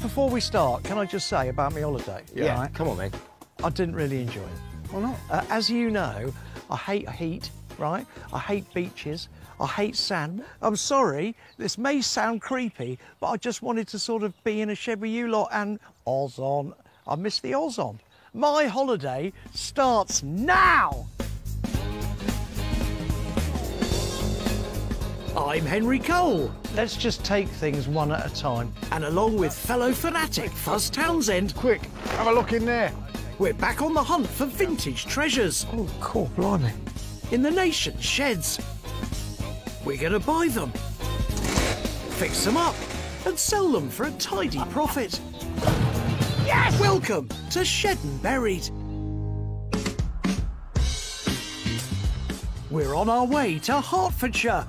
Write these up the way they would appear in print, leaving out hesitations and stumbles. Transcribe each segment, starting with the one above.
before we start, can I just say about my holiday? Yeah, Right? come on, mate. I didn't really enjoy it. Why not? As you know, I hate heat, right? I hate beaches. I hate sand. I'm sorry, this may sound creepy, but I just wanted to sort of be in a shed with you lot and Oz on. I miss the Oz on. My holiday starts now! I'm Henry Cole. Let's just take things one at a time. And along with fellow fanatic Fuzz Townsend, Quick, have a look in there. we're back on the hunt for vintage treasures. Oh, cool, blimey. In the nation's sheds. We're going to buy them, fix them up, and sell them for a tidy profit. Yes! Welcome to Shed and Buried. We're on our way to Hertfordshire.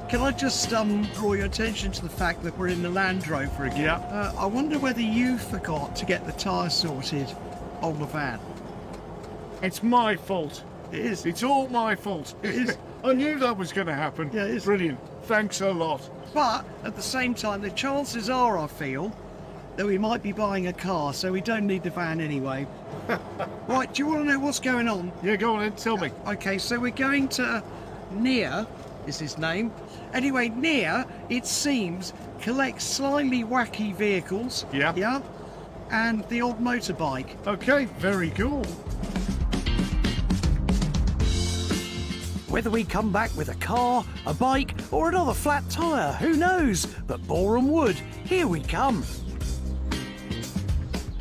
Can I just draw your attention to the fact that we're in the Land Rover again? Yeah. I wonder whether you forgot to get the tyres sorted on the van. It's my fault. It is. It's all my fault. It is. I knew that was going to happen. Yeah, it is. Brilliant. Thanks a lot. But at the same time, the chances are, I feel, that we might be buying a car, so we don't need the van anyway. Right, do you want to know what's going on? Yeah, go on then, tell me. Okay, so we're going to Nir, is his name. Anyway, Nir, it seems, collects slightly wacky vehicles. Yeah. Yeah. And the odd motorbike. Okay, very cool. Whether we come back with a car, a bike, or another flat tyre, who knows? But Boreham Wood, here we come.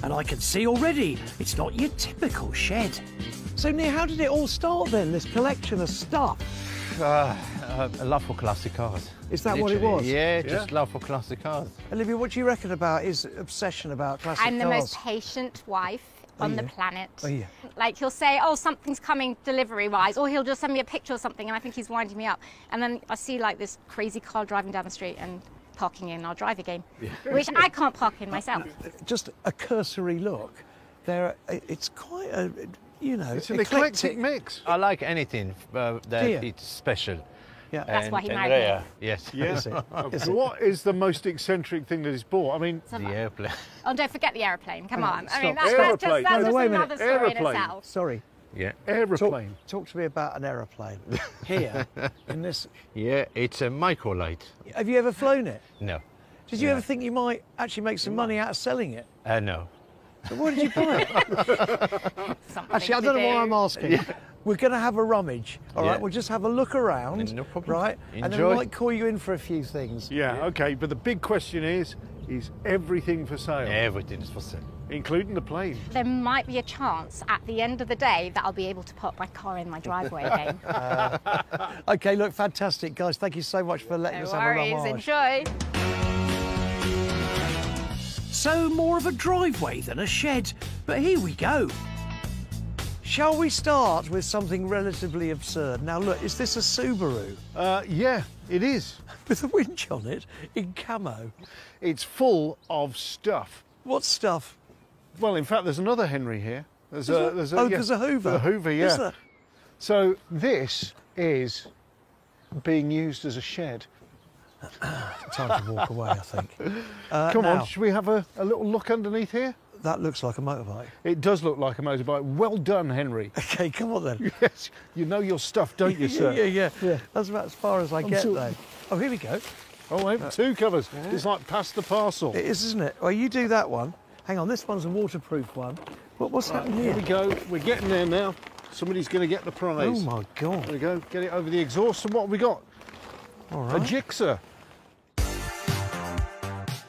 And I can see already, it's not your typical shed. So, Nir, how did it all start then, this collection of stuff? A love for classic cars. Is that what it Literally. was? Yeah, just love for classic cars. Olivia, what do you reckon about his obsession about classic I'm the cars? most patient wife on the planet. Oh, yeah. Like, he'll say, oh, something's coming delivery-wise, or he'll just send me a picture or something, and I think he's winding me up. And then I see, like, this crazy car driving down the street and parking in, I'll drive again, which I can't park in myself. Just a cursory look. It's quite a, you know, It's an eclectic mix. I like anything that Dear. it's special. Yeah. That's why he and married me. rare. Yes. Yeah. Is it? Is So it? what is the most eccentric thing that he's bought? I mean, The airplane. Oh, don't forget the aeroplane, come on. I mean, stop. that's Aeroplane. just No, wait a minute. another story in Aeroplane. itself. Sorry. Yeah. aeroplane. Talk to me about an aeroplane. Here, in this. Yeah, it's a microlight. Have you ever flown it? No. Did you ever think you might actually make some money out of selling it? No. So why did you buy it? Something Actually, I to don't know why do. I'm asking. We're going to have a rummage, all right? Yeah. We'll just have a look around, No problem. right? And then we Enjoy. might call you in for a few things. Yeah, okay, but the big question is everything for sale? Everything is for sale. Including the plane? There might be a chance at the end of the day that I'll be able to put my car in my driveway again. Okay, look, fantastic, guys. Thank you so much for letting No us have a worries, rummage. enjoy. So more of a driveway than a shed, but here we go. Shall we start with something relatively absurd? Now look, is this a Subaru? Yeah, it is. With a winch on it, in camo? It's full of stuff. What stuff? Well, in fact, there's another Henry here. There's a Hoover? A Hoover, yeah. Is there? So this is being used as a shed. Time to walk away, I think. Come now, on, should we have a little look underneath here? That looks like a motorbike. It does look like a motorbike. Well done, Henry. Okay, come on then. Yes, you know your stuff, don't you, sir? Yeah. That's about as far as I get, so- though. Oh, here we go. Oh, wait, two covers. It's like pass the parcel. It is, isn't it? Well, you do that one. Hang on, this one's a waterproof one. What's happening Here we here? go. We're getting there now. Somebody's going to get the prize. Oh, my God. There we go. Get it over the exhaust. And what have we got? All A right. Gixxer.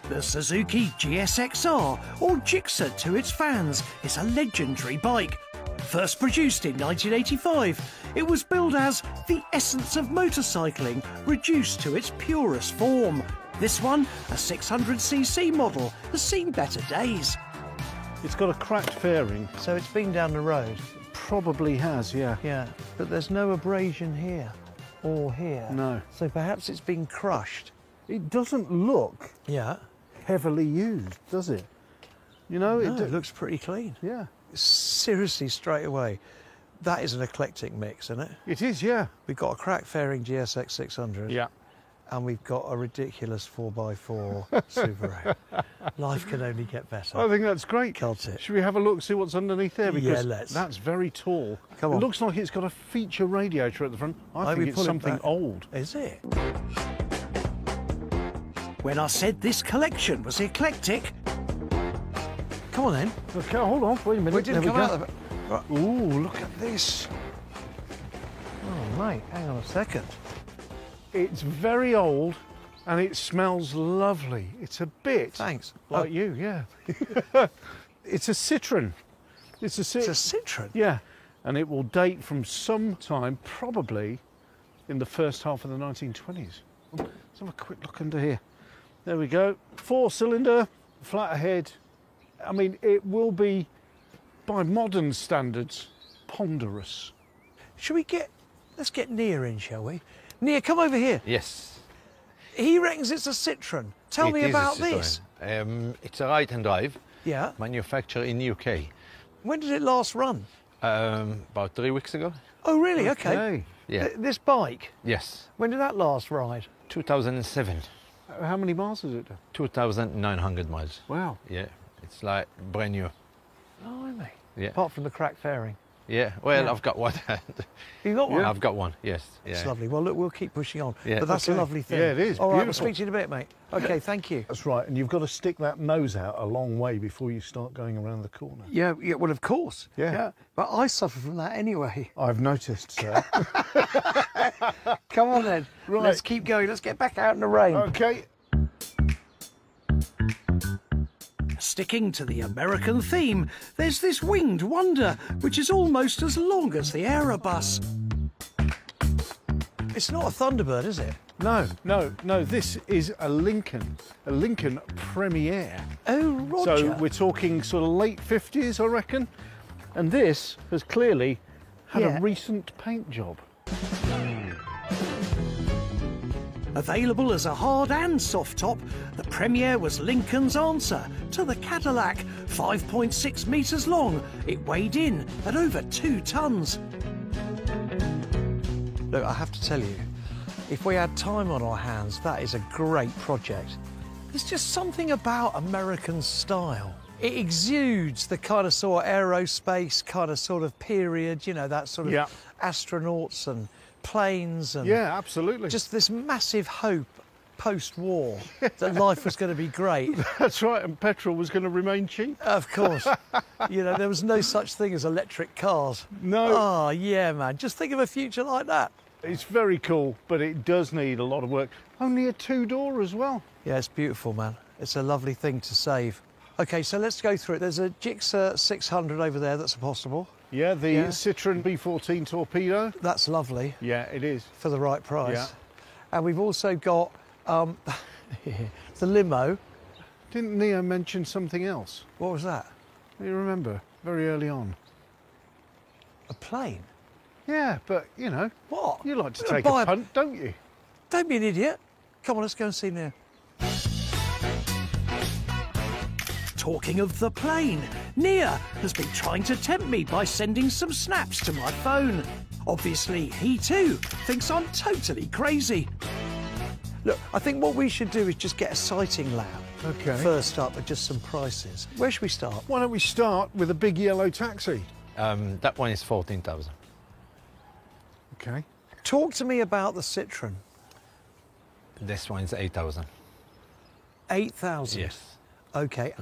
The Suzuki GSXR, or Gixxer to its fans, is a legendary bike. First produced in 1985, it was billed as the essence of motorcycling, reduced to its purest form. This one, a 600cc model, has seen better days. It's got a cracked fairing. So it's been down the road? Probably has, yeah. Yeah, but there's no abrasion here or here. No. So perhaps it's been crushed. It doesn't look Yeah. heavily used, does it? You know, No, it looks pretty clean. yeah. Seriously, straight away, that is an eclectic mix, isn't it? It is, yeah. We've got a crack fairing GSX 600. Yeah. and we've got a ridiculous 4x4 Subaru. Life can only get better. I think that's great. Can't it? Should we have a look, see what's underneath there? Because let's. that's very tall. Come on. It looks like it's got a feature radiator at the front. I think it's something old. Is it? When I said this collection was eclectic. Come on then. Okay, hold on, wait a minute. We didn't come out of it. Right. Ooh, look at this. Oh, mate, hang on a second. It's very old and it smells lovely. It's a bit Thanks. like you, yeah. It's a Citroen. It's a Citroen? Yeah, and it will date from some time, probably in the first half of the 1920s. Let's have a quick look under here. There we go. 4-cylinder, flat ahead. I mean, it will be, by modern standards, ponderous. Let's get Nir in, shall we? Nir, come over here. Yes. He reckons it's a Citroen. Tell me about this. It's a right and drive. Yeah. Manufactured in UK. When did it last run? About 3 weeks ago. Oh, really? Okay. Yeah. This bike? Yes. When did that last ride? 2007. How many miles has it done? 2,900 miles. Wow. Yeah. It's like brand new. Blimey. Yeah. Apart from the cracked fairing. Yeah. Well, Yeah. I've got one. You got one? Yeah. I've got one. Yes. Yeah. It's lovely. Well, look, we'll keep pushing on. Yeah. But that's a lovely thing. Yeah, it is. All right, we'll Beautiful. speak to you in a bit, mate. Okay, thank you. That's right, and you've got to stick that nose out a long way before you start going around the corner. Yeah, well, of course. Yeah. But I suffer from that anyway. I've noticed, sir. Come on then. Right. Let's keep going. Let's get back out in the rain. Okay. Sticking to the American theme, there's this winged wonder, which is almost as long as the Aerobus. It's not a Thunderbird, is it? No, this is a Lincoln Premier. Oh, Roger. So we're talking sort of late 50s, I reckon. And this has clearly had Yeah. a recent paint job. Available as a hard and soft top, the Premier was Lincoln's answer to the Cadillac. 5.6 metres long, it weighed in at over 2 tonnes. Look, I have to tell you, if we had time on our hands, that is a great project. There's just something about American style. It exudes the kind of sort of aerospace kind of sort of period, you know, that sort of Yeah. astronauts and planes and Yeah, absolutely. just this massive hope post-war that life was going to be great. That's right, and petrol was going to remain cheap. Of course. You know, there was no such thing as electric cars. No. Oh, yeah, man. Just think of a future like that. It's very cool, but it does need a lot of work. Only a 2-door as well. Yeah, it's beautiful, man. It's a lovely thing to save. OK, so let's go through it. There's a Gixxer 600 over there that's possible. Yeah, the Yeah. Citroen B14 Torpedo. That's lovely Yeah, it is. for the right price. Yeah. And we've also got the limo. Didn't Neo mention something else? What was that? Do you remember? Very early on. A plane? Yeah, but, you know, What? you like to We're gonna take buy a punt, don't you? Don't be an idiot. Come on, let's go and see now. Talking of the plane, Nia has been trying to tempt me by sending some snaps to my phone. Obviously, he too thinks I'm totally crazy. Look, I think what we should do is just get a sighting lab. Okay. First up, with just some prices. Where should we start? Why don't we start with a big yellow taxi? That one is 14,000. Okay. Talk to me about the Citroen. This one is 8,000. 8,000? Yes. OK.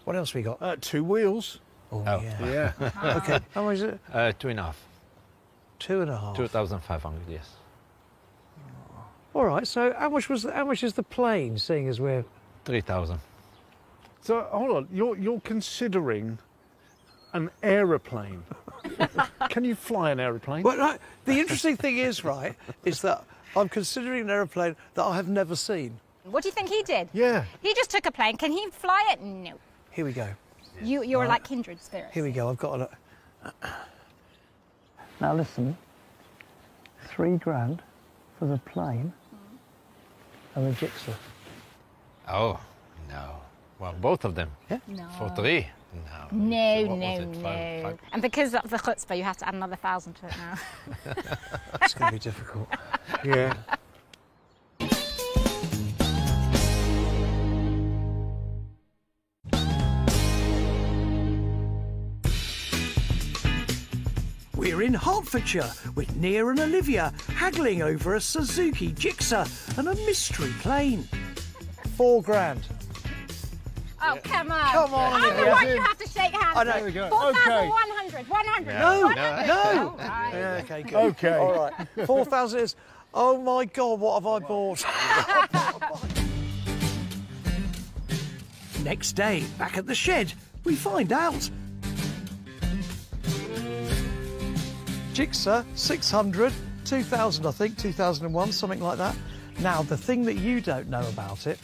What else we got? 2 wheels. Oh, Oh. yeah. Yeah. OK. How much is it? 2.5. 2.5. 2,500, yes. All right. So how much is the plane? Seeing as we're 3,000. So, hold on. You're considering an aeroplane. Can you fly an aeroplane? well, right, the interesting thing is is that I'm considering an aeroplane that I have never seen. What do you think he did? Yeah. He just took a plane. Can he fly it? No. Here we go. You're like kindred spirits. Here we go. I've got a. Now listen. £3,000 for the plane and the Gixxer. Oh, no. Well, both of them. Yeah. No. For 3? No. No, What was no, it? no. Five? And because of the chutzpah, you have to add another 1,000 to it now. It's going to be difficult. Yeah. in Hertfordshire with Nir and Olivia haggling over a Suzuki Gixxer and a mystery plane. £4,000. Oh, come on. Come on, I'm the Olivia. one you have to shake hands I know. with. There we go. 4,100. 100. No, 100. no. All right. Yeah, okay, good. Okay. All right. 4,000 is. Oh my God, what have I bought? Next day, back at the shed, we find out. Gixxer, 600, 2000, I think, 2001, something like that. Now, the thing that you don't know about it,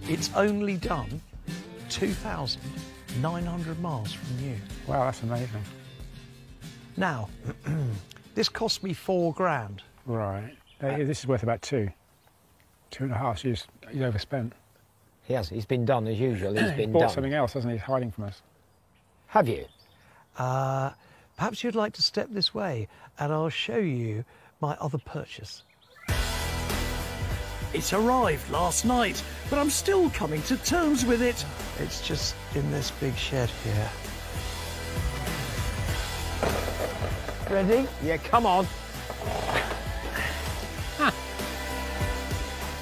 it's only done 2,900 miles from you. Wow, that's amazing. Now, this cost me £4,000. Right. This is worth about 2.5. So he's overspent. He has. He's been done as usual. He's been Bought done. something else, hasn't he? He's hiding from us. Have you? Perhaps you'd like to step this way and I'll show you my other purchase. It arrived last night, but I'm still coming to terms with it. It's just in this big shed here. Ready? Yeah, come on.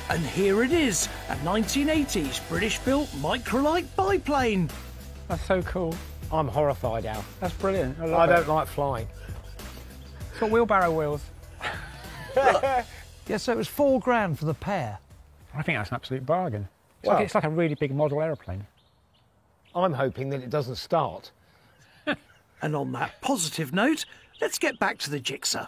And here it is, a 1980s British-built microlight biplane. That's so cool. I'm horrified, Al. That's brilliant. I I love don't it. like flying. It's got wheelbarrow wheels. Yeah, so it was £4,000 for the pair. I think that's an absolute bargain. Well- It's like a really big model aeroplane. I'm hoping that it doesn't start. And on that positive note, let's get back to the Gixxer.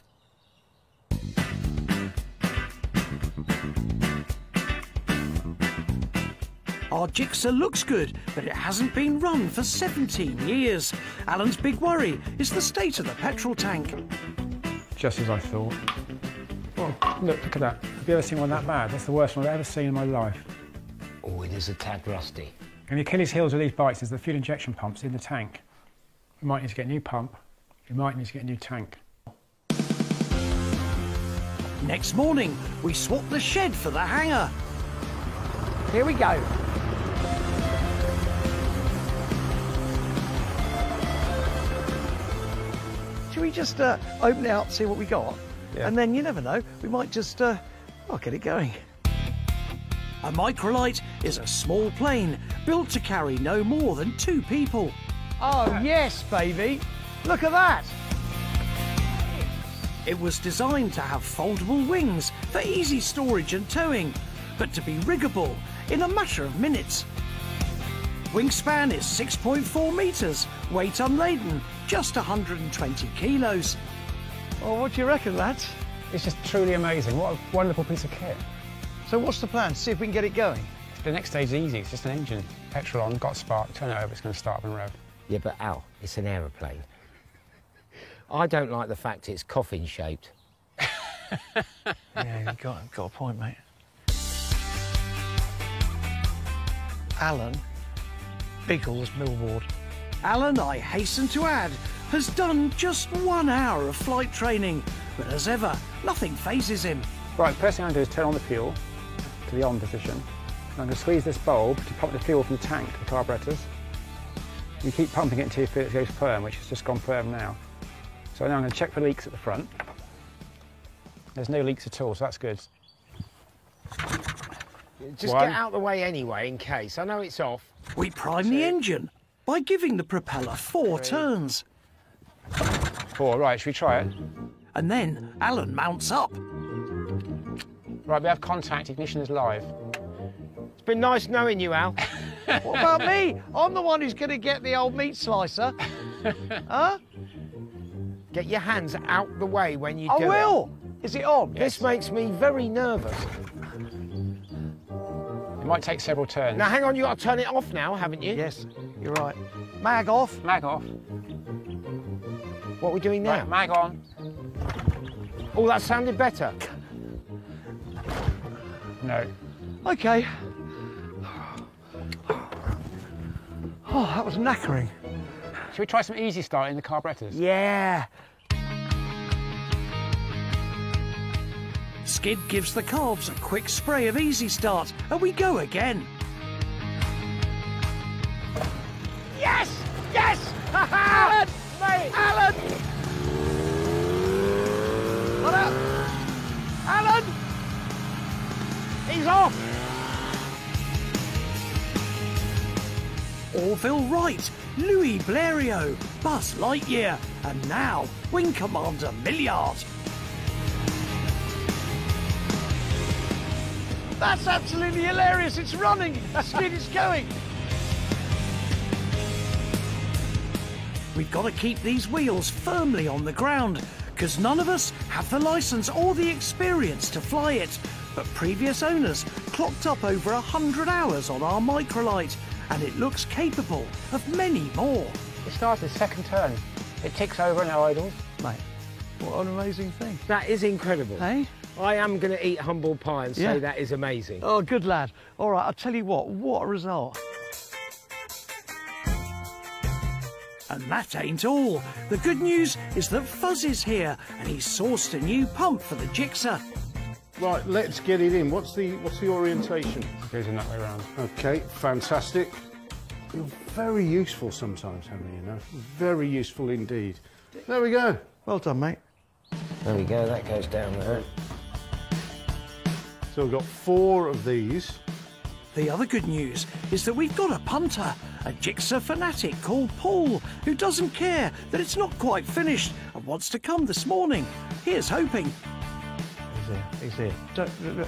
Our Gixxer looks good, but it hasn't been run for 17 years. Alan's big worry is the state of the petrol tank. Just as I thought. Well, look at that. Have you ever seen one that bad? That's the worst one I've ever seen in my life. Oh, it is a tad rusty. And the Achilles heels of these bikes is the fuel injection pumps in the tank. You might need to get a new pump. You might need to get a new tank. Next morning, we swap the shed for the hangar. Here we go. Should we just open it up, see what we got? Yeah. And then, you never know, we might just get it going. A microlight is a small plane built to carry no more than 2 people. Oh, yes, baby. Look at that. It was designed to have foldable wings for easy storage and towing, but to be riggable in a matter of minutes. Wingspan is 6.4 metres, weight unladen, just 120 kilos. Oh, what do you reckon, lads? It's just truly amazing. What a wonderful piece of kit. So what's the plan? See if we can get it going. The next stage is easy. It's just an engine. Petrol on, got spark, turn it over, it's going to start up and rev. Yeah, but Al, it's an aeroplane. I don't like the fact it's coffin-shaped. Yeah, you've got a point, mate. Alan Biggles Millward. Alan, I hasten to add, has done just 1 hour of flight training, but as ever, nothing phases him. Right, first thing I'm going to do is turn on the fuel to the on position. I'm going to squeeze this bulb to pump the fuel from the tank to the carburetors. You keep pumping it until you feel it goes firm, which has just gone firm now. So now I'm going to check for leaks at the front. There's no leaks at all, so that's good. Just One. get out of the way anyway, in case. I know it's off. We prime the engine by giving the propeller 4 turns. 4, right, should we try it? And then Alan mounts up. Right, we have contact, ignition is live. It's been nice knowing you, Al. What about me? I'm the one who's going to get the old meat slicer. Huh? Get your hands out the way when you I do will. Is it on? it. This makes me very nervous. It might take several turns. Now, hang on, you've got to turn it off now, haven't you? Yes, you're right. Mag off. Mag off. What are we doing now? Right, mag on. Oh, that sounded better. No. Okay. Oh, that was knackering. Should we try some easy start in the carburetors? Yeah. Skid gives the calves a quick spray of Easy Start, and we go again. Yes! Yes! Alan! Mate! Alan! He's off! Orville Wright, Louis Blériot, Buzz Lightyear, and now Wing Commander Milliard. That's absolutely hilarious. It's running. That's speed it's going. We've got to keep these wheels firmly on the ground, because none of us have the licence or the experience to fly it. But previous owners clocked up over 100 hours on our microlight, and it looks capable of many more. It starts its second turn. It ticks over and idles. Mate, what an amazing thing. That is incredible. Hey? I am going to eat humble pie and say Yeah. that is amazing. Oh, good lad. All right, I'll tell you what a result. And that ain't all. The good news is that Fuzz is here, and he's sourced a new pump for the Gixxer. Right, let's get it in. What's the orientation? It goes in that way round. Okay, fantastic. You're very useful sometimes, Henry, you know. Very useful indeed. There we go. Well done, mate. There we go, that goes down there. So we've got 4 of these. The other good news is that we've got a punter, a Gixxer fanatic called Paul, who doesn't care that it's not quite finished and wants to come this morning. Here's hoping. He's here. Look.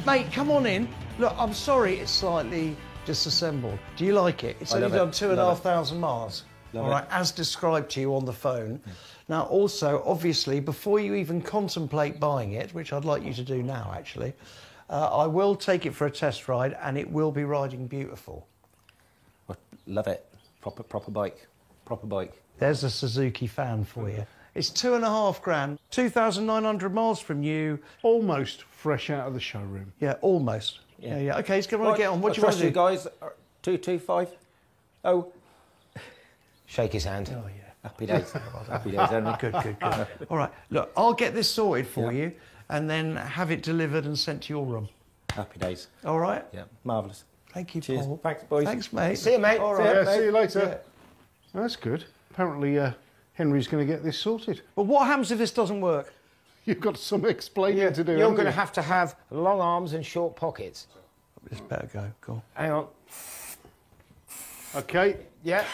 Mate, come on in. Look, I'm sorry it's slightly disassembled. Do you like it? It's only done 2,500 miles. All right, as described to you on the phone. Now, also, obviously, before you even contemplate buying it, which I'd like you to do now, actually, I will take it for a test ride, and it will be riding beautiful. Love it. Proper bike. Proper bike. There's a Suzuki fan for you. It's 2.5 grand, 2,900 miles from you. Almost fresh out of the showroom. Yeah, almost. Yeah. Okay, he's going to get on. What do you want to do? guys. 225. Oh. Shake his hand. Oh, yeah. Happy days. Happy days, Henry. Good. All right, look, I'll get this sorted for you and then have it delivered and sent to your room. Happy days. All right? Yeah, marvellous. Thank you, Cheers. Paul. Thanks, boys. Thanks, mate. See you, mate. All See right. ya. Yeah, see you later. Yeah. That's good. Apparently, Henry's going to get this sorted. But what happens if this doesn't work? You've got some explaining to do. You're haven't going to you? have long arms and short pockets. This better go. Go on. Hang on. Okay. Yeah.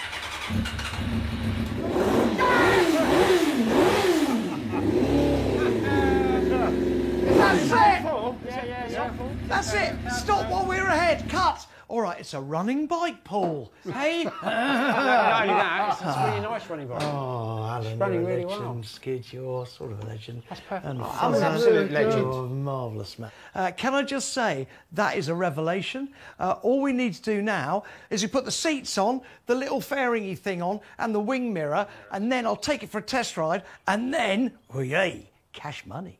That's it! That's it! Stop while we're ahead! Cut! All right, it's a running bike, Paul. Hey? Not only that, it's a really nice running bike. Oh, Alan, running you're a really legend. well. Skid, you're sort of a legend. That's perfect. And I'm an absolute legend. You're a marvellous man. Can I just say, that is a revelation. All we need to do now is we put the seats on, the little fairingy thing on, and the wing mirror, and then I'll take it for a test ride, and then, oh yay, cash money.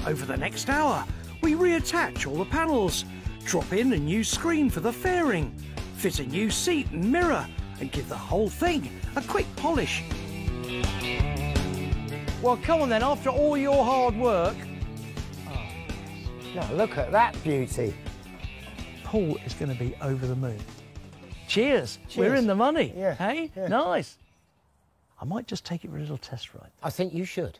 Over the next hour, we reattach all the panels, drop in a new screen for the fairing, fit a new seat and mirror, and give the whole thing a quick polish. Well, come on then, after all your hard work, Now, look at that beauty. Paul is going to be over the moon. Cheers. Cheers. We're in the money. Yeah. Hey? Yeah. Nice. I might just take it for a little test ride. I think you should.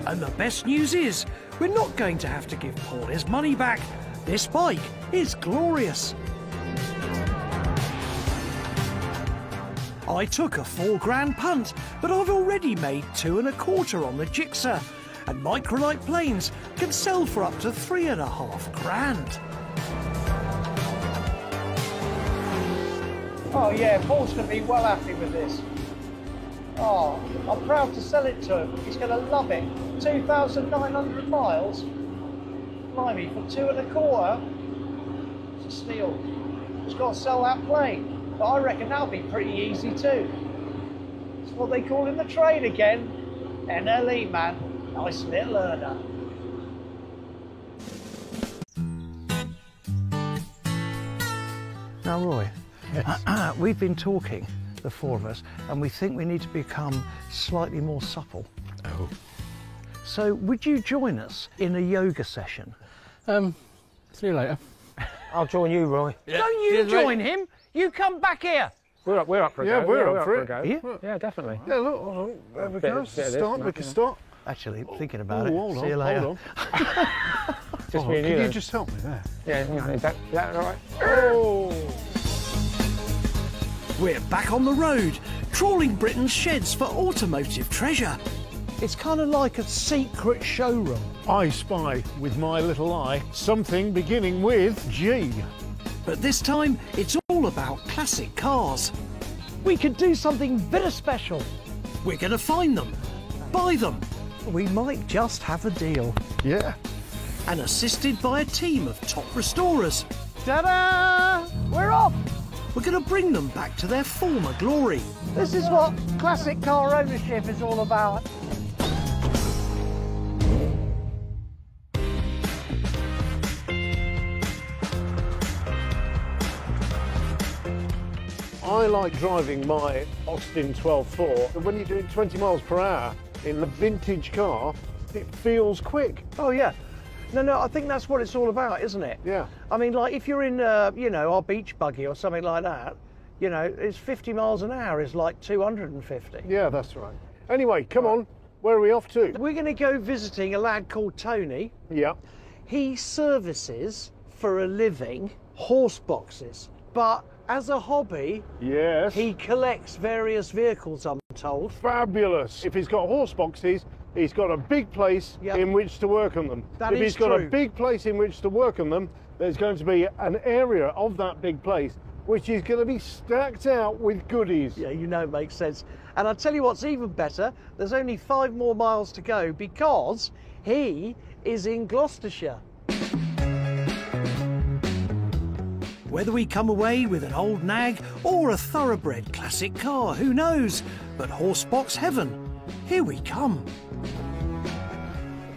And the best news is, we're not going to have to give Paul his money back. This bike is glorious. I took a 4 grand punt, but I've already made 2 1/4 on the Gixxer, and microlight planes can sell for up to 3.5 grand. Oh yeah, Paul's going to be well happy with this. Oh, I'm proud to sell it to him. He's going to love it. 2,900 miles. Blimey, for 2 1/4. It's a steal. He's got to sell that plane. But I reckon that'll be pretty easy too. It's what they call in the trade again. NLE, man. Nice little earner. Now, Roy, we've been talking, the 4 of us, and we think we need to become slightly more supple. Oh. So, would you join us in a yoga session? See you later. I'll join you, Roy. Don't you join him! You come back here! We're up for a go. Yeah, we're up for a it. go. Yeah. Yeah, definitely. Yeah, look, hold on. There we go. Start, we can start. Actually, thinking about Oh, it. hold See you on, later. hold on. Just Oh, me and can you. you just help me there? Yeah, is that all right? Oh! We're back on the road, trawling Britain's sheds for automotive treasure. It's kind of like a secret showroom. I spy, with my little eye, something beginning with G. But this time, it's all about classic cars. We could do something very special. We're going to find them, buy them. We might just have a deal. Yeah. And assisted by a team of top restorers. Ta-da! We're off! We're going to bring them back to their former glory. This is what classic car ownership is all about. I like driving my Austin 12.4. When you're doing 20 miles per hour in the vintage car, it feels quick. Oh, yeah. No, I think that's what it's all about, isn't it? Yeah. I mean, like, if you're in, you know, our beach buggy or something like that, you know, it's 50 miles an hour is like 250. Yeah, that's right. Anyway, come on. Where are we off to? We're going to go visiting a lad called Tony. Yeah. He services, for a living, horse boxes. But as a hobby, Yes. he collects various vehicles, I'm told. Fabulous. If he's got horse boxes, he's got a big place Yep. in which to work on them. That if is he's got a true. big place in which to work on them, there's going to be an area of that big place which is going to be stacked out with goodies. Yeah, you know it makes sense. And I'll tell you what's even better, there's only 5 more miles to go because he is in Gloucestershire. Whether we come away with an old nag or a thoroughbred classic car, who knows? But horsebox heaven, here we come.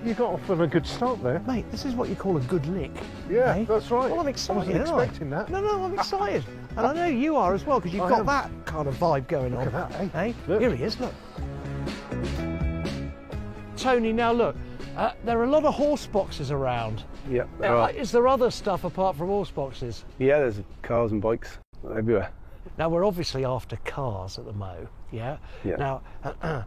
You got off on a good start there. Mate, this is what you call a good lick. Yeah, eh? that's right. Well, I'm I excited, wasn't aren't I? expecting that. No, I'm excited. And I know you are as well, because you've I got am. that kind of vibe going on. Look at that, eh? Eh? Look. Here he is, look. Tony, now look, there are a lot of horse boxes around. Yeah, Is there other stuff apart from horse boxes? yeah, there's cars and bikes everywhere. Now, we're obviously after cars at the Mo, yeah? Yeah. Now,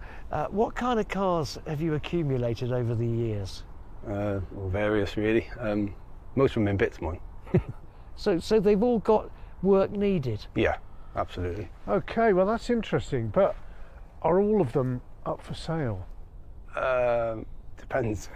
what kind of cars have you accumulated over the years? Well, various really. Most of them in bits, mine. So they've all got work needed. Yeah, absolutely. Okay, well that's interesting, but are all of them up for sale? Depends.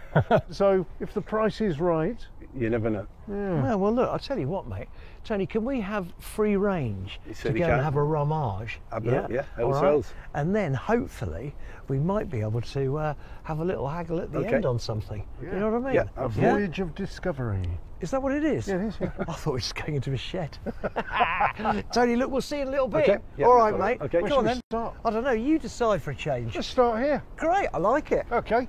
So if the price is right, You never know. yeah. Well, look, I'll tell you what, mate. Tony, can we have free range You to certainly go and can. have a rummage? Yeah, All whole sales. And then hopefully we might be able to have a little haggle at the Okay. end on something. Yeah. You know what I mean? Yeah, A absolutely. voyage of discovery. Is that what it is? Yeah, it is, yeah. I thought we were just going into a shed. Tony, look, we'll see you in a little bit. Okay, yeah, All right, that's all mate. right. Okay. Where Go on should we then. start? I don't know. You decide for a change. Let's start here. Great. I like it. Okay.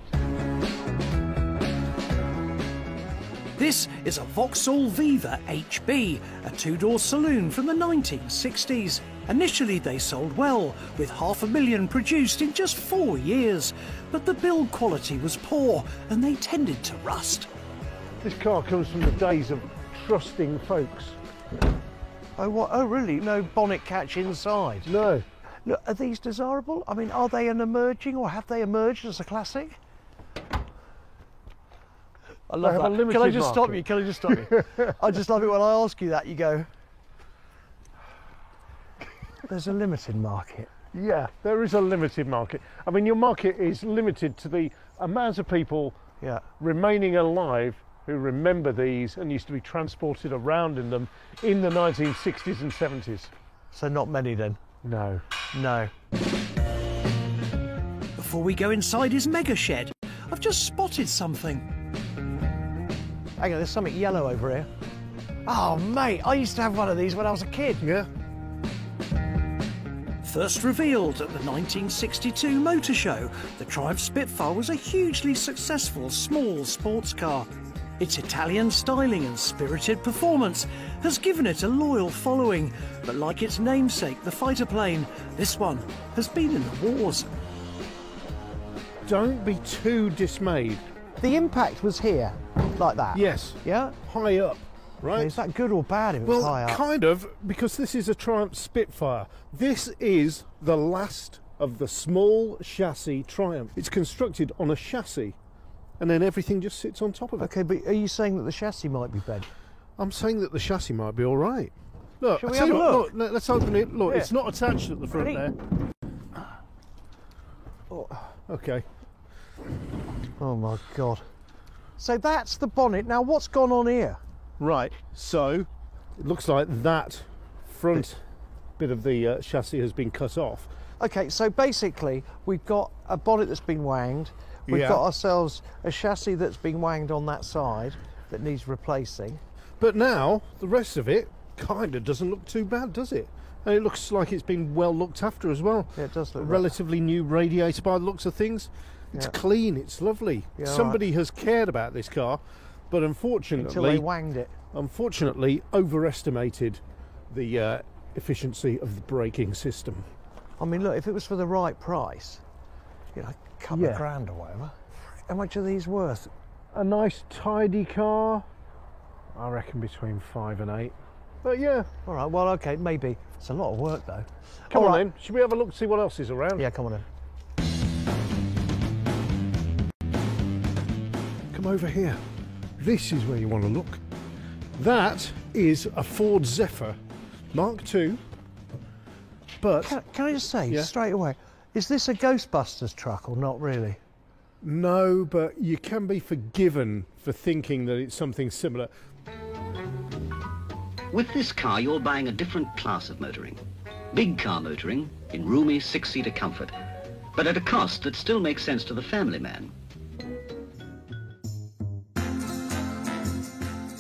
This is a Vauxhall Viva HB, a two-door saloon from the 1960s. Initially they sold well, with 500,000 produced in just 4 years. But the build quality was poor and they tended to rust. This car comes from the days of trusting folks. Oh, what? Oh, really? No bonnet catch inside? No. Look, are these desirable? I mean, are they an emerging or have they emerged as a classic? I love have that. a limited Can I just stop market. you? Can I just stop you? I just love it when I ask you that. You go, there's a limited market. Yeah, there is a limited market. I mean, your market is limited to the amount of people Yeah. remaining alive who remember these and used to be transported around in them in the 1960s and 70s. So not many then? No. No. Before we go inside his mega shed, I've just spotted something. Hang on, there's something yellow over here. Oh, mate, I used to have one of these when I was a kid. Yeah. First revealed at the 1962 Motor Show, the Triumph Spitfire was a hugely successful small sports car. Its Italian styling and spirited performance has given it a loyal following, but like its namesake, the fighter plane, this one has been in the wars. Don't be too dismayed. The impact was here, like that. Yes. Yeah? High up. right? Is that good or bad if it's high Well, up? kind of, because this is a Triumph Spitfire. This is the last of the small chassis Triumph. It's constructed on a chassis, and then everything just sits on top of it. Okay, but are you saying that the chassis might be bad? I'm saying that the chassis might be all right. Look, Shall I we tell have you a what, look, let's open it. Look, Yeah. it's not attached at the front Ready? there. Oh, okay. Oh my God. So that's the bonnet. Now what's gone on here? Right, so it looks like that front bit of the chassis has been cut off. Okay, so basically we've got a bonnet that's been wanged. We've Yeah. got ourselves a chassis that's been wanged on that side that needs replacing. But now the rest of it kind of doesn't look too bad, does it? And it looks like it's been well looked after as well. Yeah, it does A look relatively new radiator by the looks of things. It's Yeah. clean, it's lovely. Yeah, Somebody has cared about this car, but unfortunately, until they wanged it. overestimated the efficiency of the braking system. I mean, look, if it was for the right price, you know, a couple Yeah. of grand or whatever, how much are these worth? A nice tidy car, I reckon between 5 and 8. But yeah, All right, well, okay, maybe. It's a lot of work, though. come All on right. then. Should we have a look, see what else is around? Yeah, come on then. Come over here. This is where you want to look. That is a Ford Zephyr Mark II, but Can I just say, Yeah. straight away, is this a Ghostbusters truck or not really? no, but you can be forgiven for thinking that it's something similar. With this car, you're buying a different class of motoring. Big car motoring in roomy six-seater comfort, but at a cost that still makes sense to the family man.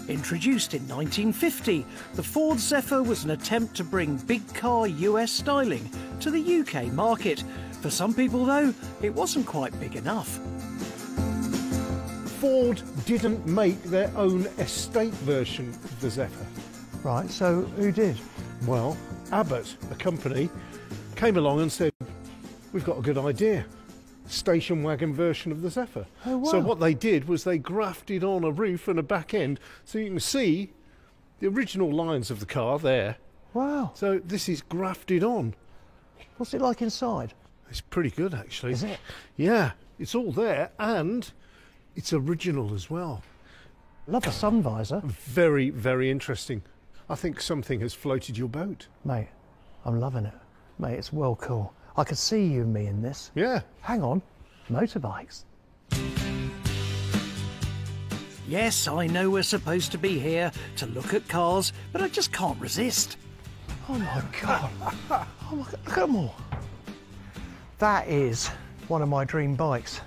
Introduced in 1950, the Ford Zephyr was an attempt to bring big car US styling to the UK market. For some people, though, it wasn't quite big enough. Ford didn't make their own estate version of the Zephyr. Right, so who did? Well, Abbott, the company, came along and said, we've got a good idea. Station wagon version of the Zephyr. Oh, wow. So what they did was they grafted on a roof and a back end, so you can see the original lines of the car there. Wow. So this is grafted on. What's it like inside? It's pretty good, actually. Is it? Yeah, it's all there, and it's original as well. Love the sun visor. Very, very interesting. I think something has floated your boat. Mate, I'm loving it. Mate, it's well cool. I could see you and me in this. Yeah. Hang on, motorbikes. Yes, I know we're supposed to be here to look at cars, but I just can't resist. Oh my God. Oh my God, look at them all. That is one of my dream bikes.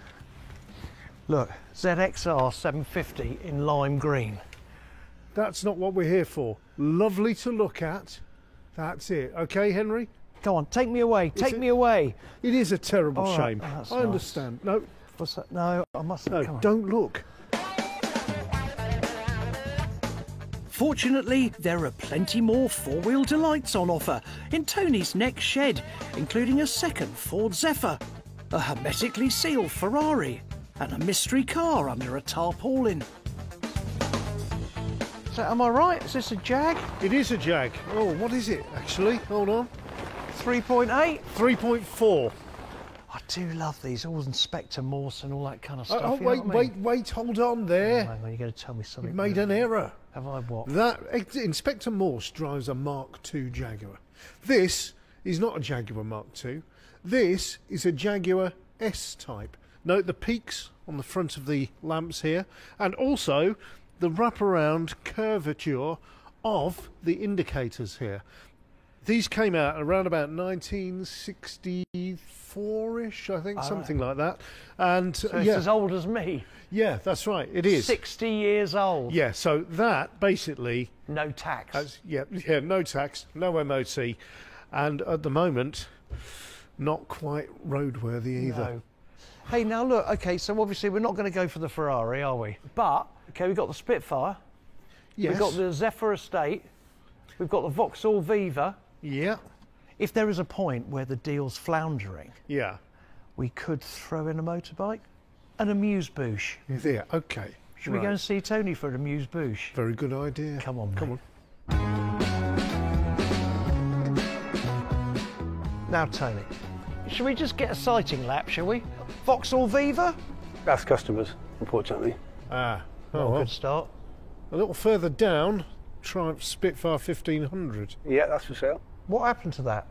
Look, ZXR 750 in lime green. That's not what we're here for. Lovely to look at. That's it. Okay, Henry? Go on, take me away, take me away. It is a terrible All right, shame. that's I nice. understand. No, What's that? No, I mustn't. Come on. don't look. Fortunately, there are plenty more four-wheel delights on offer in Tony's next shed, including a second Ford Zephyr, a hermetically sealed Ferrari, and a mystery car under a tarpaulin. So, am I right? Is this a Jag? It is a Jag. Oh, what is it, actually? Hold on. 3.8? 3.4. I do love these, all Inspector Morse and all that kind of stuff. Oh, you know wait, what I mean? wait, hold on there. Hang on, you're going to tell me something. You've made an error. Have I what? That Inspector Morse drives a Mark II Jaguar. This is not a Jaguar Mark II. This is a Jaguar S-Type. Note the peaks on the front of the lamps here, and also the wraparound curvature of the indicators here. These came out around about 1964-ish, I think, something like that. And So it's as old as me. yeah, that's right, it is. 60 years old. Yeah, so that basically No tax. has, yeah, no tax, no MOT, and at the moment, not quite roadworthy either. No. Hey, now look, okay, so obviously we're not going to go for the Ferrari, are we? But, okay, we've got the Spitfire. Yes. We've got the Zephyr Estate. We've got the Vauxhall Viva. Yeah, If there is a point where the deal's floundering, yeah. we could throw in a motorbike, an amuse-bouche. There, okay. Should we go and see Tony for an amuse-bouche? Very good idea. Come on, mate. Come on. Now, Tony, should we just get a sighting lap, shall we? Vauxhall Viva? That's customers, unfortunately. Ah, Oh, well. good start. A little further down, Triumph Spitfire 1500. Yeah, that's for sale. What happened to that?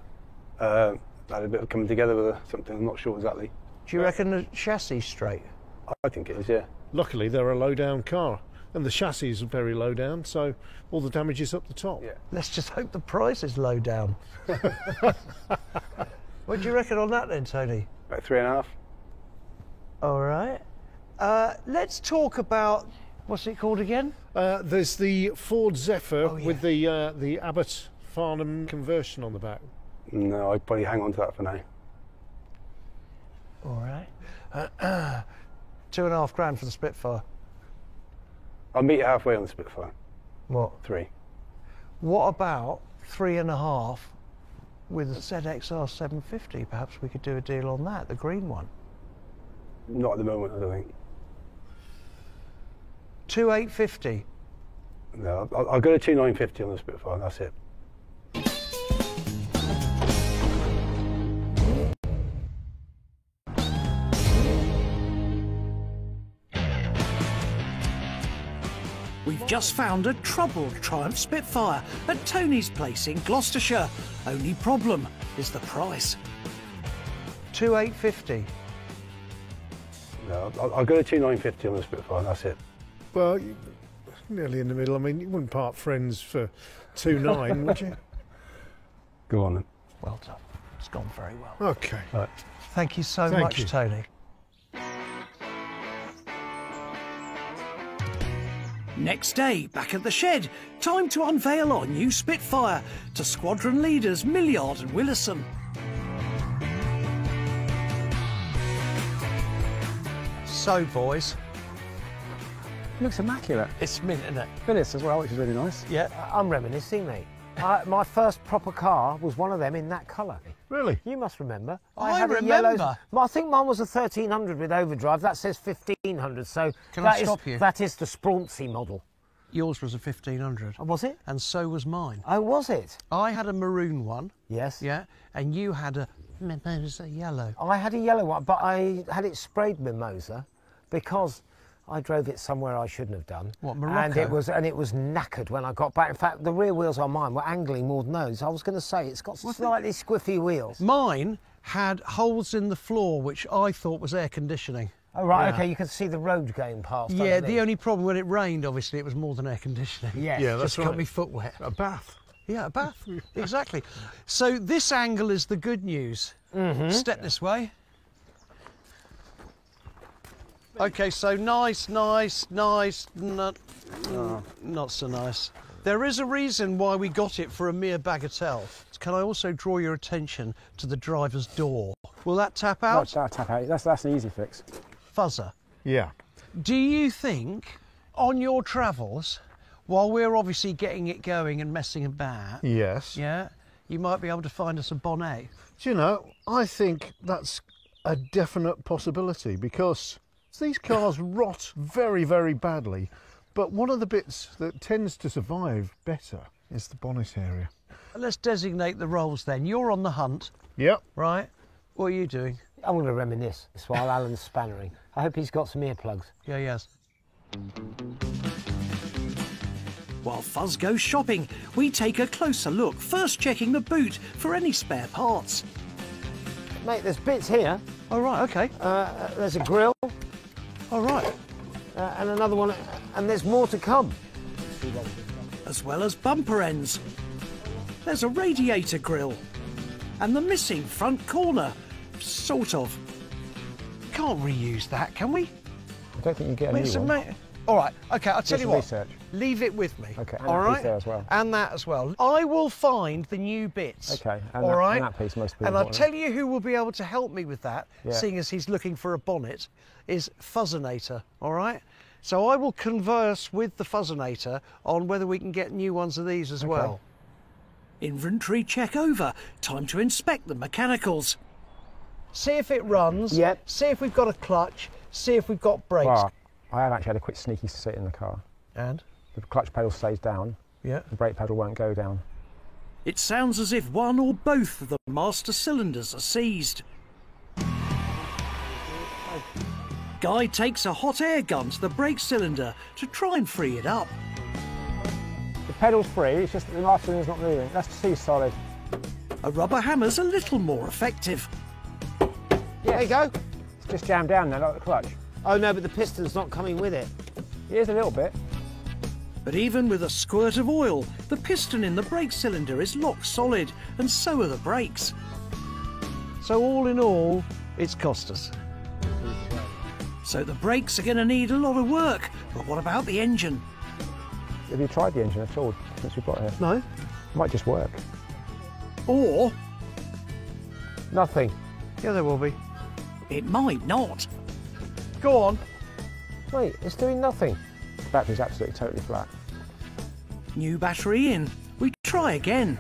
Had a bit of coming together with something, I'm not sure exactly. Do you reckon the chassis straight? I think it is, yeah. Luckily, they're a low-down car, and the chassis is very low down, so all the damage is up the top. Yeah. Let's just hope the price is low down. What do you reckon on that then, Tony? About 3.5. All right. Let's talk about, what's it called again? There's the Ford Zephyr Oh, yeah. with the Abbott Farnham conversion on the back. No, I'd probably hang on to that for now. All right. 2.5 grand for the Spitfire. I'll meet you halfway on the Spitfire. What? 3. What about 3.5 with a ZXR 750? Perhaps we could do a deal on that, the green one. Not at the moment, I don't think. 2,850. No, I'll go to 2,950 on the Spitfire, that's it. We've just found a troubled Triumph Spitfire at Tony's place in Gloucestershire. Only problem is the price. 2,850. No, I'll go to 2,950 on the Spitfire, that's it. Well, nearly in the middle. I mean, you wouldn't part friends for 2.9, would you? Go on then. Well done. It's gone very well. Okay. Right. Thank you so Thank much, you. Tony. Next day, back at the shed, time to unveil our new Spitfire to squadron leaders Millyard and Willison. So, boys, It looks immaculate. it's mint, isn't it? Phyllis as well, which is really nice. Yeah. I'm reminiscing, mate. My first proper car was one of them in that colour. Really? You must remember. I had a remember. yellow. Well, I think mine was a 1300 with overdrive. That says 1500. So Can I that is- stop you? That is the Sprauncy model. Yours was a 1500. Oh, was it? And so was mine. Oh, was it? I had a maroon one, Yes. yeah, and you had a mimosa yellow. I had a yellow one, but I had it sprayed mimosa because I drove it somewhere I shouldn't have done. What, And Morocco? it was knackered when I got back. In fact, the rear wheels on mine were angling more than those. I was going to say it's got slightly squiffy wheels. Mine had holes in the floor, which I thought was air conditioning. Oh right, Yeah. okay. You could see the road going past. Yeah, underneath. the only problem when it rained, obviously, it was more than air conditioning. Yes. Yeah, that's Just got right. me foot wet. A bath. Yeah, a bath. Exactly. So this angle is the good news. Step this way. Okay, so nice, not so nice. There is a reason why we got it for a mere bagatelle. Can I also draw your attention to the driver's door? Will that tap out? That'll tap out. That's an easy fix. Fuzzer. Yeah. Do you think on your travels, while we're obviously getting it going and messing about, Yes. yeah, you might be able to find us a bonnet? Do you know, I think that's a definite possibility because these cars rot very, very badly. But one of the bits that tends to survive better is the bonnet area. Let's designate the roles then. You're on the hunt, Yep. right? What are you doing? I'm going to reminisce while Alan's spannering. I hope he's got some earplugs. Yeah, yes. While Fuzz goes shopping, we take a closer look, first checking the boot for any spare parts. Mate, there's bits here. All right, okay. There's a grill All right. and another one, and there's more to come. As well as bumper ends. There's a radiator grille. And the missing front corner. Sort of. Can't reuse that, can we? I don't think you get a new one. All right, okay, I'll tell Do you some what. research. Leave it with me. Okay, and all that piece right? there as well. And that as well. I will find the new bits. Okay, and all that- right? and that piece must be And I'll important. tell you who will be able to help me with that, Yeah. seeing as he's looking for a bonnet, is Fuzzinator, all right? So I will converse with the Fuzzinator on whether we can get new ones of these as well. Inventory check over. Time to inspect the mechanicals. See if it runs. Yep. See if we've got a clutch. See if we've got brakes. Well, I have actually had a quick sneaky sit in the car. And? The clutch pedal stays down. Yeah. The brake pedal won't go down. It sounds as if one or both of the master cylinders are seized. Guy takes a hot air gun to the brake cylinder to try and free it up. The pedal's free, it's just that the master cylinder's not moving. That's C solid. A rubber hammer's a little more effective. Yeah. There you go. It's just jammed down now, like the clutch. Oh no, but the piston's not coming with it. It is a little bit. But even with a squirt of oil, the piston in the brake cylinder is locked solid, and so are the brakes. So all in all, it's cost us. So the brakes are going to need a lot of work. But what about the engine? Have you tried the engine at all since we got here? No. It might just work. Or Nothing. Yeah, there will be. it might not. Go on. Wait, it's doing nothing. The battery's absolutely totally flat. New battery in. We try again.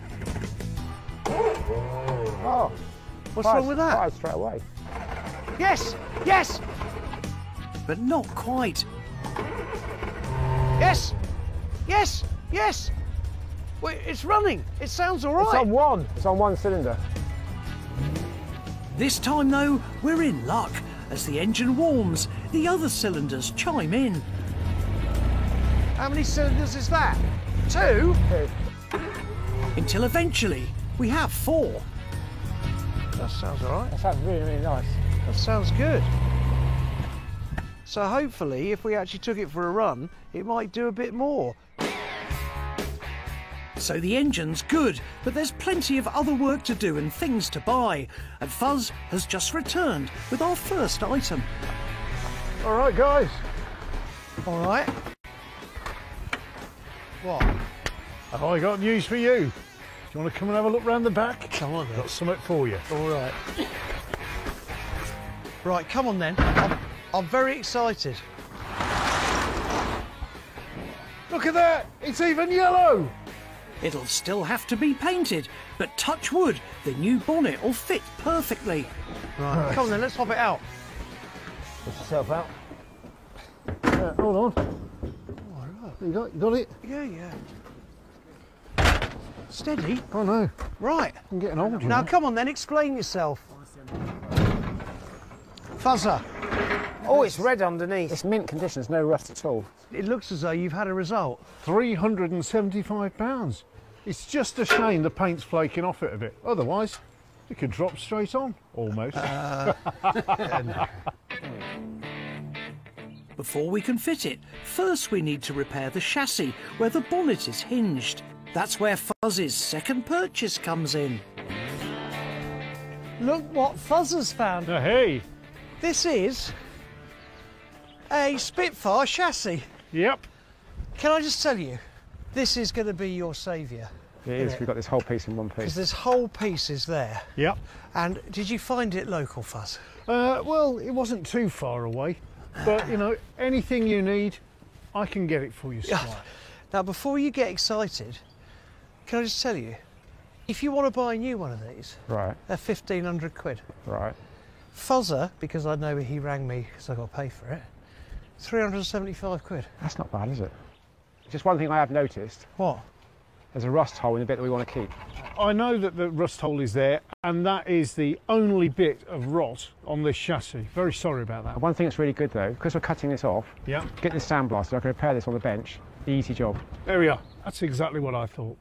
Oh, What's wrong with that? fired straight away. Yes! Yes! But not quite. Yes! Yes! Yes! Wait, it's running. It sounds all right. It's on one. It's on one cylinder. This time, though, we're in luck. As the engine warms, the other cylinders chime in. How many cylinders is that? 2? Until eventually, we have 4. That sounds all right. That sounds really, really nice. That sounds good. So hopefully, if we actually took it for a run, it might do a bit more. So the engine's good, but there's plenty of other work to do and things to buy. And Fuzz has just returned with our first item. All right, guys. All right. What? Have I got news for you? Do you want to come and have a look round the back? Come on then. Got something for you. All right. Right, come on then. I'm very excited. Look at that! It's even yellow! It'll still have to be painted, but touch wood, the new bonnet will fit perfectly. Right, come on then, let's hop it out. Push yourself out. Hold on. You got it? Yeah, yeah. Steady. Oh no, Right. I'm getting old. Now come on then, explain yourself. Fuzzer, Oh, it's red underneath. It's mint condition, there's no rust at all. it looks as though you've had a result. £375. It's just a shame the paint's flaking off it a bit. Otherwise, it could drop straight on, almost. Before we can fit it, first we need to repair the chassis where the bonnet is hinged. That's where Fuzz's second purchase comes in. Look what Fuzzer's found. Hey! This is a Spitfire chassis. Yep. Can I just tell you, this is going to be your saviour. It is, we've got this whole piece in one Because piece. this whole piece is there. Yep. And did you find it local, Fuzz? Well, it wasn't too far away, but you know, anything you need, I can get it for you. Yeah. Now, before you get excited, can I just tell you, if you want to buy a new one of these, Right, they're 1,500 quid. right. Fuzzer, because I know he rang me because I got to pay for it, 375 quid. That's not bad, is it? Just one thing I have noticed, What? there's a rust hole in the bit that we want to keep. I know that the rust hole is there, and that is the only bit of rot on this chassis. Very sorry about that. One thing that's really good though, because we're cutting this off, Yeah. get this sandblaster, I can repair this on the bench. Easy job. There we are. That's exactly what I thought.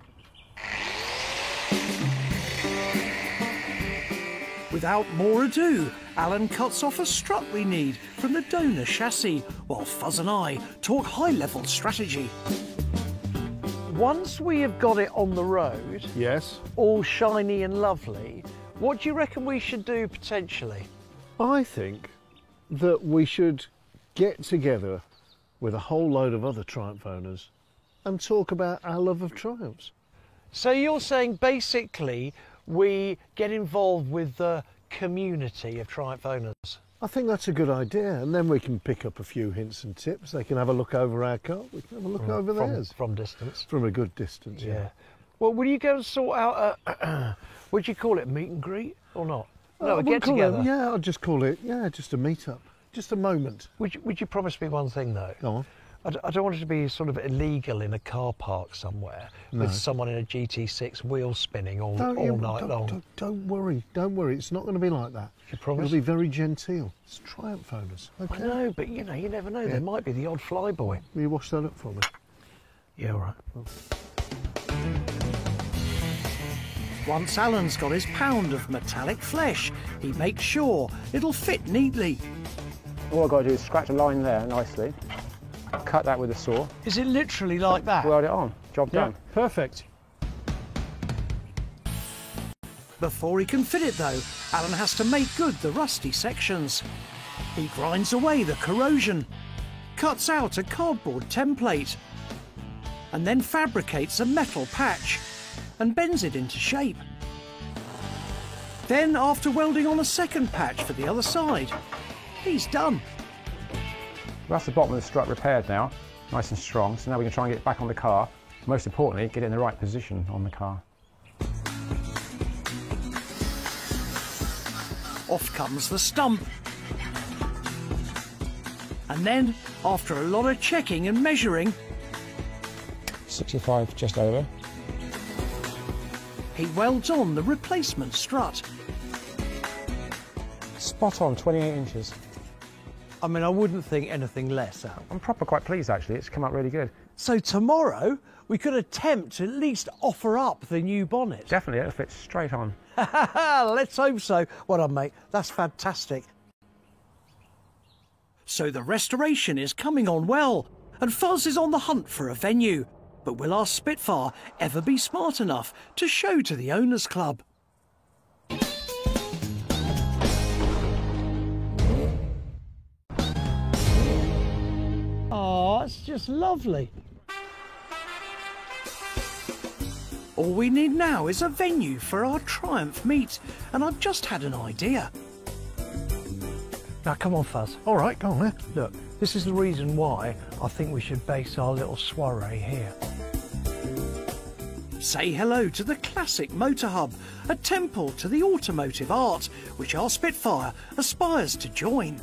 Without more ado, Alan cuts off a strut we need from the donor chassis, while Fuzz and I talk high-level strategy. Once we have got it on the road, Yes. all shiny and lovely, what do you reckon we should do potentially? I think that we should get together with a whole load of other Triumph owners and talk about our love of Triumphs. So you're saying basically we get involved with the community of Triumph owners? I think that's a good idea, and then we can pick up a few hints and tips. They can have a look over our car, we can have a look over theirs. From distance? From a good distance, Yeah. Well, will you go and sort out a, would you call it meet and greet or not? No, a I wouldn't get call it- together. yeah, I'd just call it, just a meet-up. just a moment. Would you promise me one thing though? Go on. I don't want it to be sort of illegal in a car park somewhere with someone in a GT6 wheel spinning all night long. Don't worry, it's not going to be like that. You promise? It'll be very genteel. It's Triumph owners. Okay. I know, but you never know. There might be the odd flyboy. Will you wash that up for me? Yeah, all right. Once Alan's got his pound of metallic flesh, he makes sure it'll fit neatly. All I've got to do is scratch a line there nicely, cut that with a saw. Is it literally like that? Weld it on. Job done. Perfect. Before he can fit it though, Alan has to make good the rusty sections. He grinds away the corrosion, cuts out a cardboard template, and then fabricates a metal patch and bends it into shape. Then, after welding on a second patch for the other side, he's done. That's the bottom of the strut repaired now, nice and strong, so now we can try and get it back on the car. Most importantly, get it in the right position on the car. Off comes the stump. And then, after a lot of checking and measuring, 65 just over. he welds on the replacement strut. Spot on, 28 inches. I mean, I wouldn't think anything less, Al. I'm quite pleased actually, it's come out really good. So tomorrow, we could attempt to at least offer up the new bonnet. Definitely, it'll fit straight on. Let's hope so. Well done, mate. That's fantastic. So the restoration is coming on well, and Fuzz is on the hunt for a venue. But will our Spitfire ever be smart enough to show to the Owners Club? Oh, it's just lovely. All we need now is a venue for our Triumph meet, and I've just had an idea. Now, come on, Fuzz. All right, go on then. Look, this is the reason why I think we should base our little soiree here. Say hello to the classic motor hub, a temple to the automotive art, which our Spitfire aspires to join.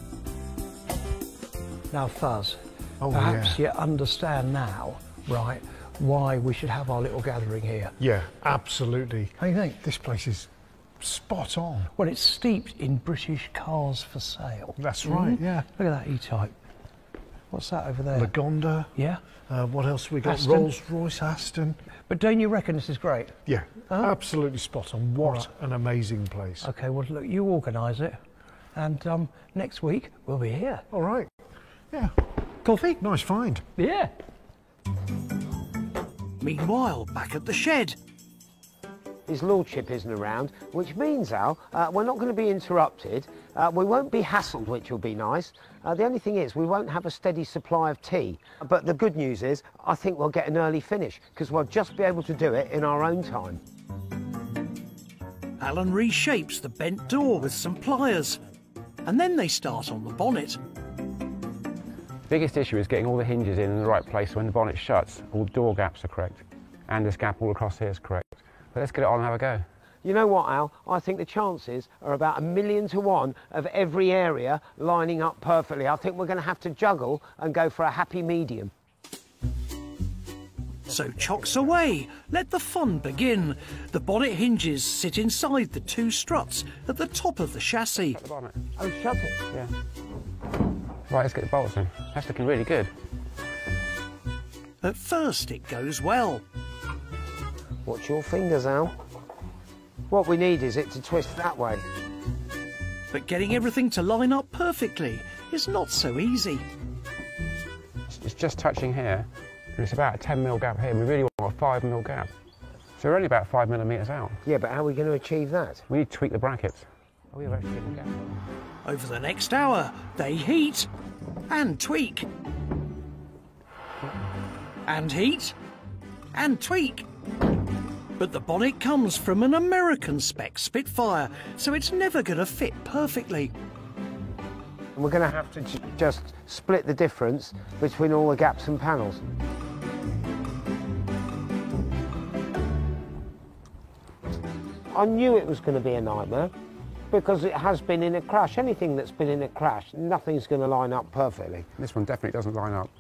Now, Fuzz, perhaps you understand now, right, why we should have our little gathering here. Yeah, absolutely. How do you think? This place is spot on. Well, it's steeped in British cars for sale. That's right, yeah. Look at that E-Type. What's that over there? Lagonda. Yeah. What else have we got? Aston. Rolls-Royce, Aston. But don't you reckon this is great? Yeah, absolutely spot on. What an amazing place. OK, well, look, you organise it. And next week, we'll be here. All right. Yeah. Coffee? Nice find. Yeah. Meanwhile, back at the shed, His lordship isn't around, which means, Al, we're not going to be interrupted. We won't be hassled, which will be nice. The only thing is, we won't have a steady supply of tea. But the good news is, I think we'll get an early finish, because we'll just be able to do it in our own time. Alan reshapes the bent door with some pliers, and then they start on the bonnet. Biggest issue is getting all the hinges in the right place when the bonnet shuts. All door gaps are correct, and this gap all across here is correct. But let's get it on and have a go. You know what, Al? I think the chances are about 1,000,000 to 1 of every area lining up perfectly. I think we're going to have to juggle and go for a happy medium. So chocks away, let the fun begin. The bonnet hinges sit inside the two struts at the top of the chassis. The bonnet. Oh, shut it. Yeah. Right, let's get the bolts in. That's looking really good. At first it goes well. Watch your fingers, Al. What we need is it to twist that way. But getting everything to line up perfectly is not so easy. It's just touching here, and it's about a 10mm gap here. We really want a 5mm gap. So we're only about 5mm out. Yeah, but how are we going to achieve that? We need to tweak the brackets. Oh, we've actually getting the gap. Over the next hour, they heat and tweak. And heat and tweak. But the bonnet comes from an American spec Spitfire, so it's never going to fit perfectly. And we're going to have to just split the difference between all the gaps and panels. I knew it was going to be a nightmare. because it has been in a crash. Anything that's been in a crash, nothing's going to line up perfectly. This one definitely doesn't line up.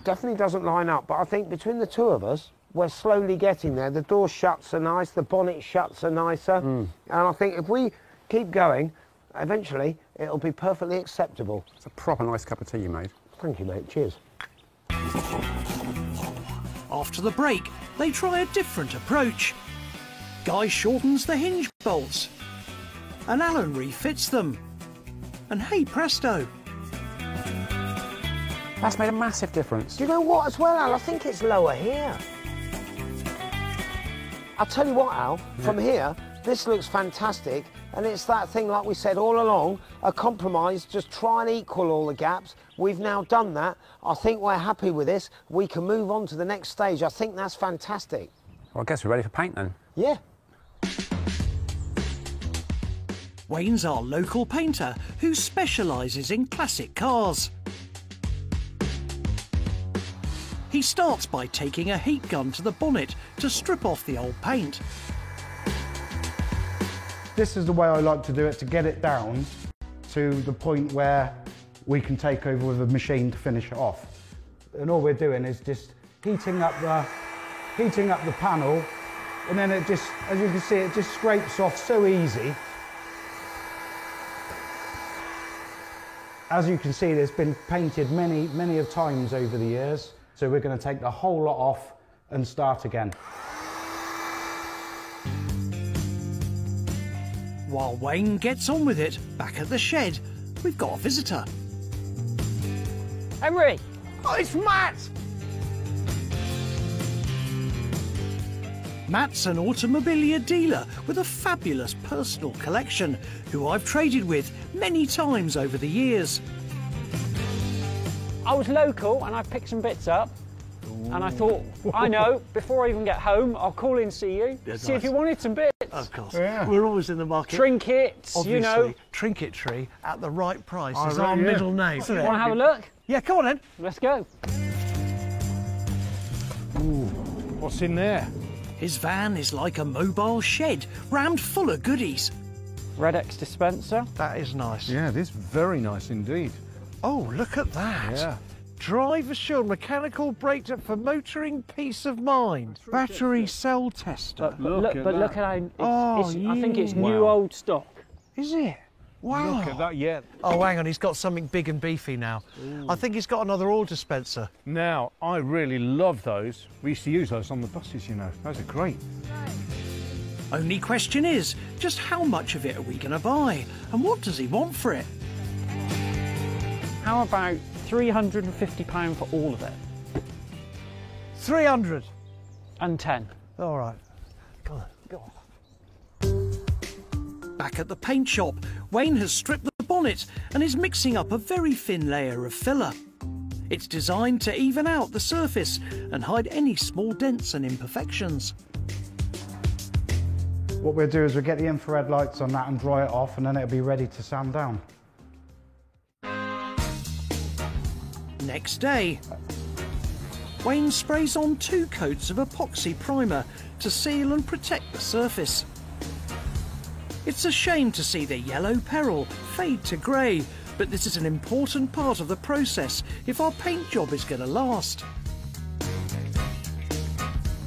Definitely doesn't line up, but I think between the two of us, we're slowly getting there. The door shuts are nice, the bonnet shuts are nicer, and I think if we keep going, eventually it'll be perfectly acceptable. It's a proper nice cup of tea you made. Thank you, mate. Cheers. After the break, they try a different approach. Guy shortens the hinge bolts, and Alan refits them. And hey presto! That's made a massive difference. Do you know what as well, Al? I think it's lower here. I'll tell you what, Al, from here, this looks fantastic, and it's that thing, like we said all along, a compromise, just try and equal all the gaps. We've now done that. I think we're happy with this. We can move on to the next stage. I think that's fantastic. Well, I guess we're ready for paint then. Yeah. Wayne's our local painter who specialises in classic cars. He starts by taking a heat gun to the bonnet to strip off the old paint. This is the way I like to do it, to get it down to the point where we can take over with a machine to finish it off. And all we're doing is just heating up the panel, and then it just, as you can see, it just scrapes off so easy. As you can see, it's been painted many of times over the years. So we're going to take the whole lot off and start again. While Wayne gets on with it, back at the shed, we've got a visitor. Henry! Oh, it's Matt! Matt's an automobilia dealer with a fabulous personal collection, who I've traded with many times over the years. I was local and I picked some bits up. And I thought, I know, before I even get home, I'll call in, see you, see if you wanted some bits. Of course. Yeah. We're always in the market. Trinkets, obviously, you know. Trinketry at the right price is our middle name. Want to have a look? Yeah, come on then. Let's go. Ooh, what's in there? His van is like a mobile shed, rammed full of goodies. Red X dispenser. That is nice. Yeah, it is very nice indeed. Oh, look at that. Yeah. Drive assured mechanical brake for motoring peace of mind. Battery cell tester. Look at how I think it's Wow. new old stock. Is it? Wow. Look at that, yeah. Oh, hang on, he's got something big and beefy now. Ooh. I think he's got another oil dispenser. Now, I really love those. We used to use those on the buses, you know. Those are great. Only question is, just how much of it are we going to buy? And what does he want for it? How about £350 for all of it? 300. And 10. All right. Go on, go on. Back at the paint shop, Wayne has stripped the bonnet and is mixing up a very thin layer of filler. It's designed to even out the surface and hide any small dents and imperfections. What we'll do is we'll get the infrared lights on that and dry it off, and then it'll be ready to sand down. Next day, Wayne sprays on 2 coats of epoxy primer to seal and protect the surface. It's a shame to see the yellow peril fade to grey, but this is an important part of the process if our paint job is going to last.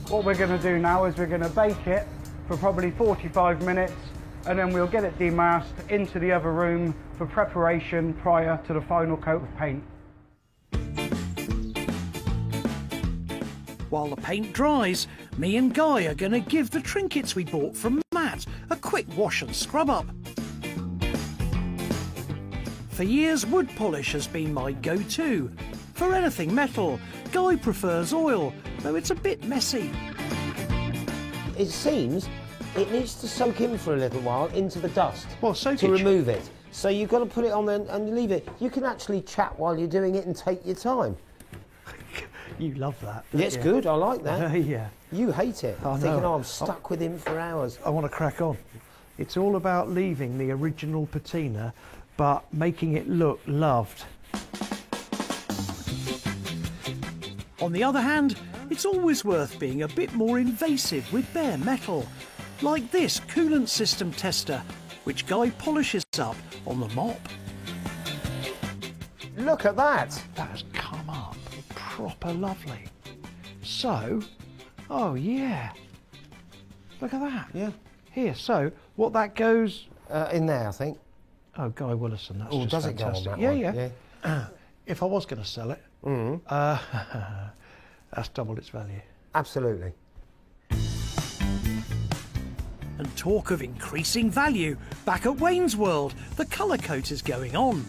What we're going to do now is we're going to bake it for probably 45 minutes, and then we'll get it demasked into the other room for preparation prior to the final coat of paint. While the paint dries, me and Guy are going to give the trinkets we bought from Matt a quick wash and scrub up. For years, wood polish has been my go-to. For anything metal, Guy prefers oil, though it's a bit messy. It seems it needs to soak in for a little while into the dust soakage? to remove it. So you've got to put it on there and leave it. You can actually chat while you're doing it and take your time. You love that. Yeah, it's good, I like that. Yeah. You hate it. I Thinking, know. oh, I'm stuck with him for hours. I want to crack on. It's all about leaving the original patina, but making it look loved. On the other hand, it's always worth being a bit more invasive with bare metal, like this coolant system tester. which Guy polishes up on the mop. Look at that. That has come up proper lovely. So, oh yeah, look at that. Yeah. Here, so what that goes... in there, I think. Oh, Guy Willison, that's just does fantastic. it go on that Yeah, one? yeah. If I was going to sell it, that's doubled its value. Absolutely. And talk of increasing value, back at Wayne's World, the colour coat is going on.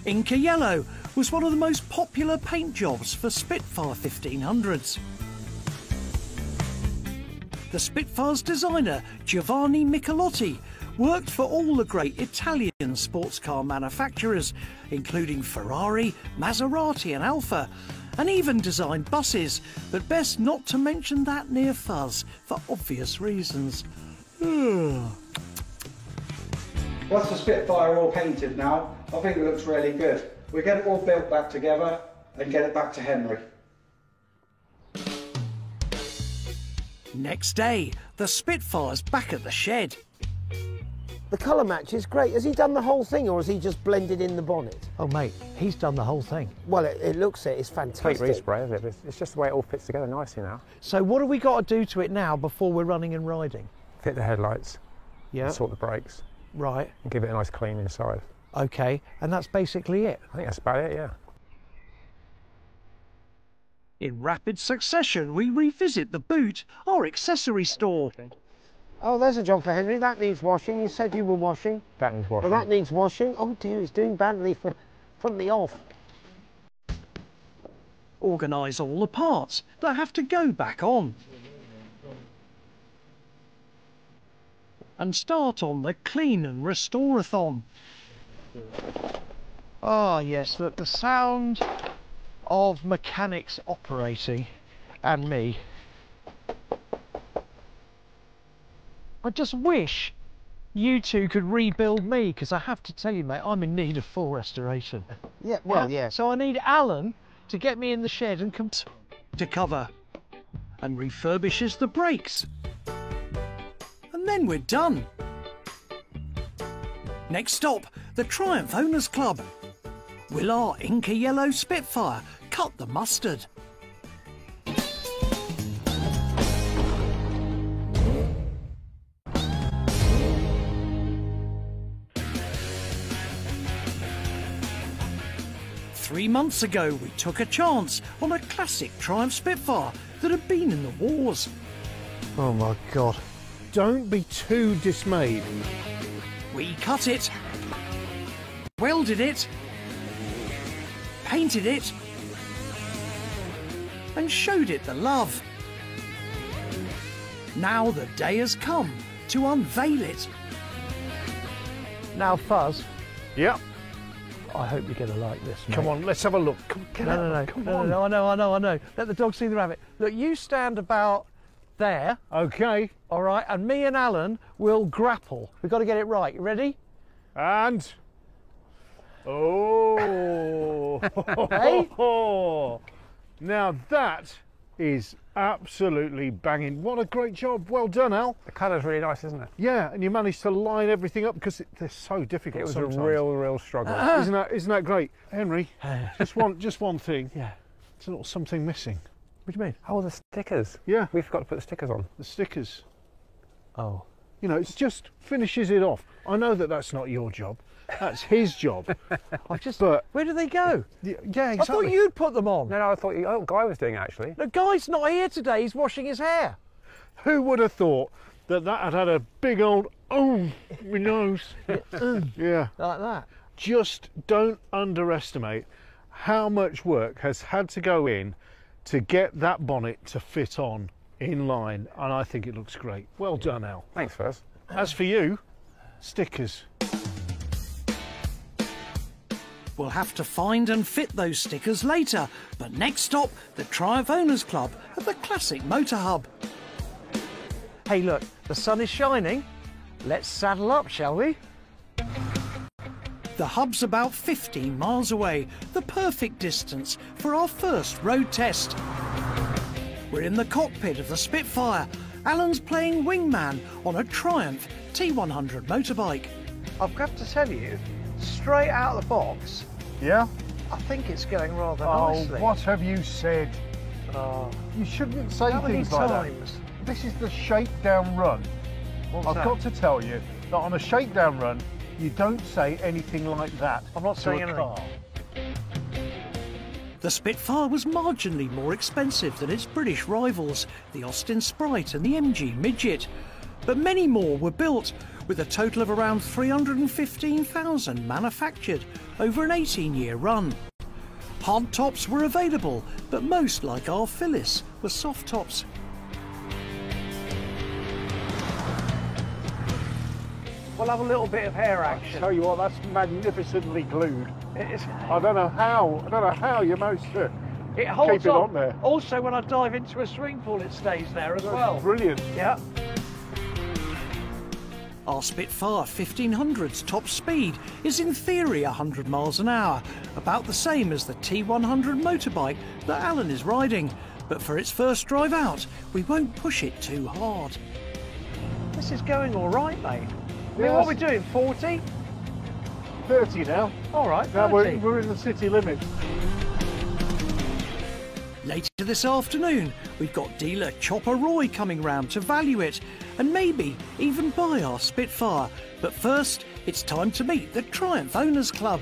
Inca Yellow was one of the most popular paint jobs for Spitfire 1500s. The Spitfire's designer, Giovanni Michelotti, worked for all the great Italian sports car manufacturers, including Ferrari, Maserati and Alfa, and even designed buses, but best not to mention that near fuzz, for obvious reasons. Once the Spitfire all painted now, I think it looks really good. We get it all built back together and get it back to Henry. Next day, the Spitfire's back at the shed. The colour match is great. Has he done the whole thing, or has he just blended in the bonnet? Oh, mate, he's done the whole thing. Well, it looks it. It's fantastic. Paint respray, isn't it? It's just the way it all fits together nicely now. So what have we got to do to it now before we're running and riding? Fit the headlights. Yeah. And sort the brakes. Right. And give it a nice clean inside. Okay, and that's basically it? I think that's about it, yeah. In rapid succession, we revisit the boot, our accessory store. Oh, there's a job for Henry. That needs washing. You said you were washing. That needs washing. Well, that needs washing. Oh dear, he's doing badly from the off. Organise all the parts that have to go back on. And start on the clean and restore-a-thon. Ah, yes, look, the sound of mechanics operating and me. I just wish you two could rebuild me, because I have to tell you, mate, I'm in need of full restoration. Yeah, well, yeah. So I need Alan to get me in the shed and come to cover and refurbishes the brakes. And then we're done. Next stop, the Triumph Owners Club. Will our Inca Yellow Spitfire cut the mustard? Three months ago, we took a chance on a classic Triumph Spitfire that had been in the wars. Oh my God. Don't be too dismayed. We cut it, welded it, painted it, and showed it the love. Now the day has come to unveil it. Now, Fuzz. Yep. I hope you're going to like this, mate. Come on, let's have a look. Come on. No, I know. Let the dog see the rabbit. Look, you stand about there. Okay. All right, and me and Alan will grapple. We've got to get it right. You ready? And... Oh! Hey? Now that is absolutely banging. What a great job. Well done, Al. The colour's really nice, isn't it? Yeah, and you managed to line everything up because they're so difficult. It was sometimes. a real struggle. Isn't that great? Henry, just one thing. Yeah. There's a little something missing. What do you mean? Oh, the stickers. Yeah. We forgot to put the stickers on. The stickers. Oh. You know, it just finishes it off. I know that that's not your job. That's his job. But where do they go? Yeah, exactly. I thought you'd put them on. No, I thought Guy was doing it, actually. The guy's not here today. He's washing his hair. Who would have thought that had had a big old my nose? Yeah. Like that. Just don't underestimate how much work has had to go in to get that bonnet to fit on in line, and I think it looks great. Well done, Al. Thanks, Fuzz. As for you, stickers. We'll have to find and fit those stickers later, but next stop, the Triumph Owners Club at the Classic Motor Hub. Hey look, the sun is shining. Let's saddle up, shall we? The hub's about 15 miles away, the perfect distance for our first road test. We're in the cockpit of the Spitfire, Alan's playing wingman on a Triumph T100 motorbike. I've got to tell you, straight out of the box, Yeah? I think it's going rather Oh, nicely. what have you said? You shouldn't say How many things like times? that. This is the shakedown run. What's I've that? got to tell you that on a shakedown run, you don't say anything like that. I'm not to saying a anything. car. The Spitfire was marginally more expensive than its British rivals, the Austin Sprite and the MG Midget. But many more were built, with a total of around 315,000 manufactured over an 18-year run. Hard tops were available, but most, like our Phyllis, were soft tops. We'll have a little bit of hair action. I tell you what, that's magnificently glued. It is. I don't know how you managed to It holds keep it on there. Also, when I dive into a swimming pool, it stays there as well. Brilliant. Yeah. Our Spitfire 1500's top speed is in theory 100 miles an hour, about the same as the T100 motorbike that Alan is riding. But for its first drive out, we won't push it too hard. This is going all right, mate. I mean, Yes. what are we doing, 40? 30 now. All right, Now 30. we're in the city limit. Later this afternoon, we've got dealer Chopper Roy coming round to value it and maybe even buy our Spitfire. But first, it's time to meet the Triumph Owners Club.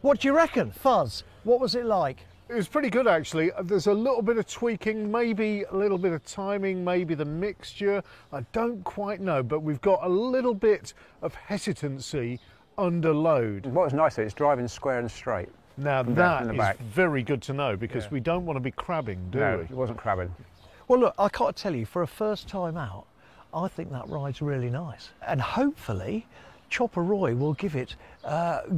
What do you reckon, Fuzz? What was it like? It was pretty good, actually. There's a little bit of tweaking, maybe a little bit of timing, maybe the mixture. I don't quite know, but we've got a little bit of hesitancy under load. What was nice, it's driving square and straight. Now From that the is back. very good to know, because we don't want to be crabbing, do No, we? it wasn't crabbing. Well, look, I can't tell you, for a first time out, I think that ride's really nice. And hopefully, Chopper Roy will give it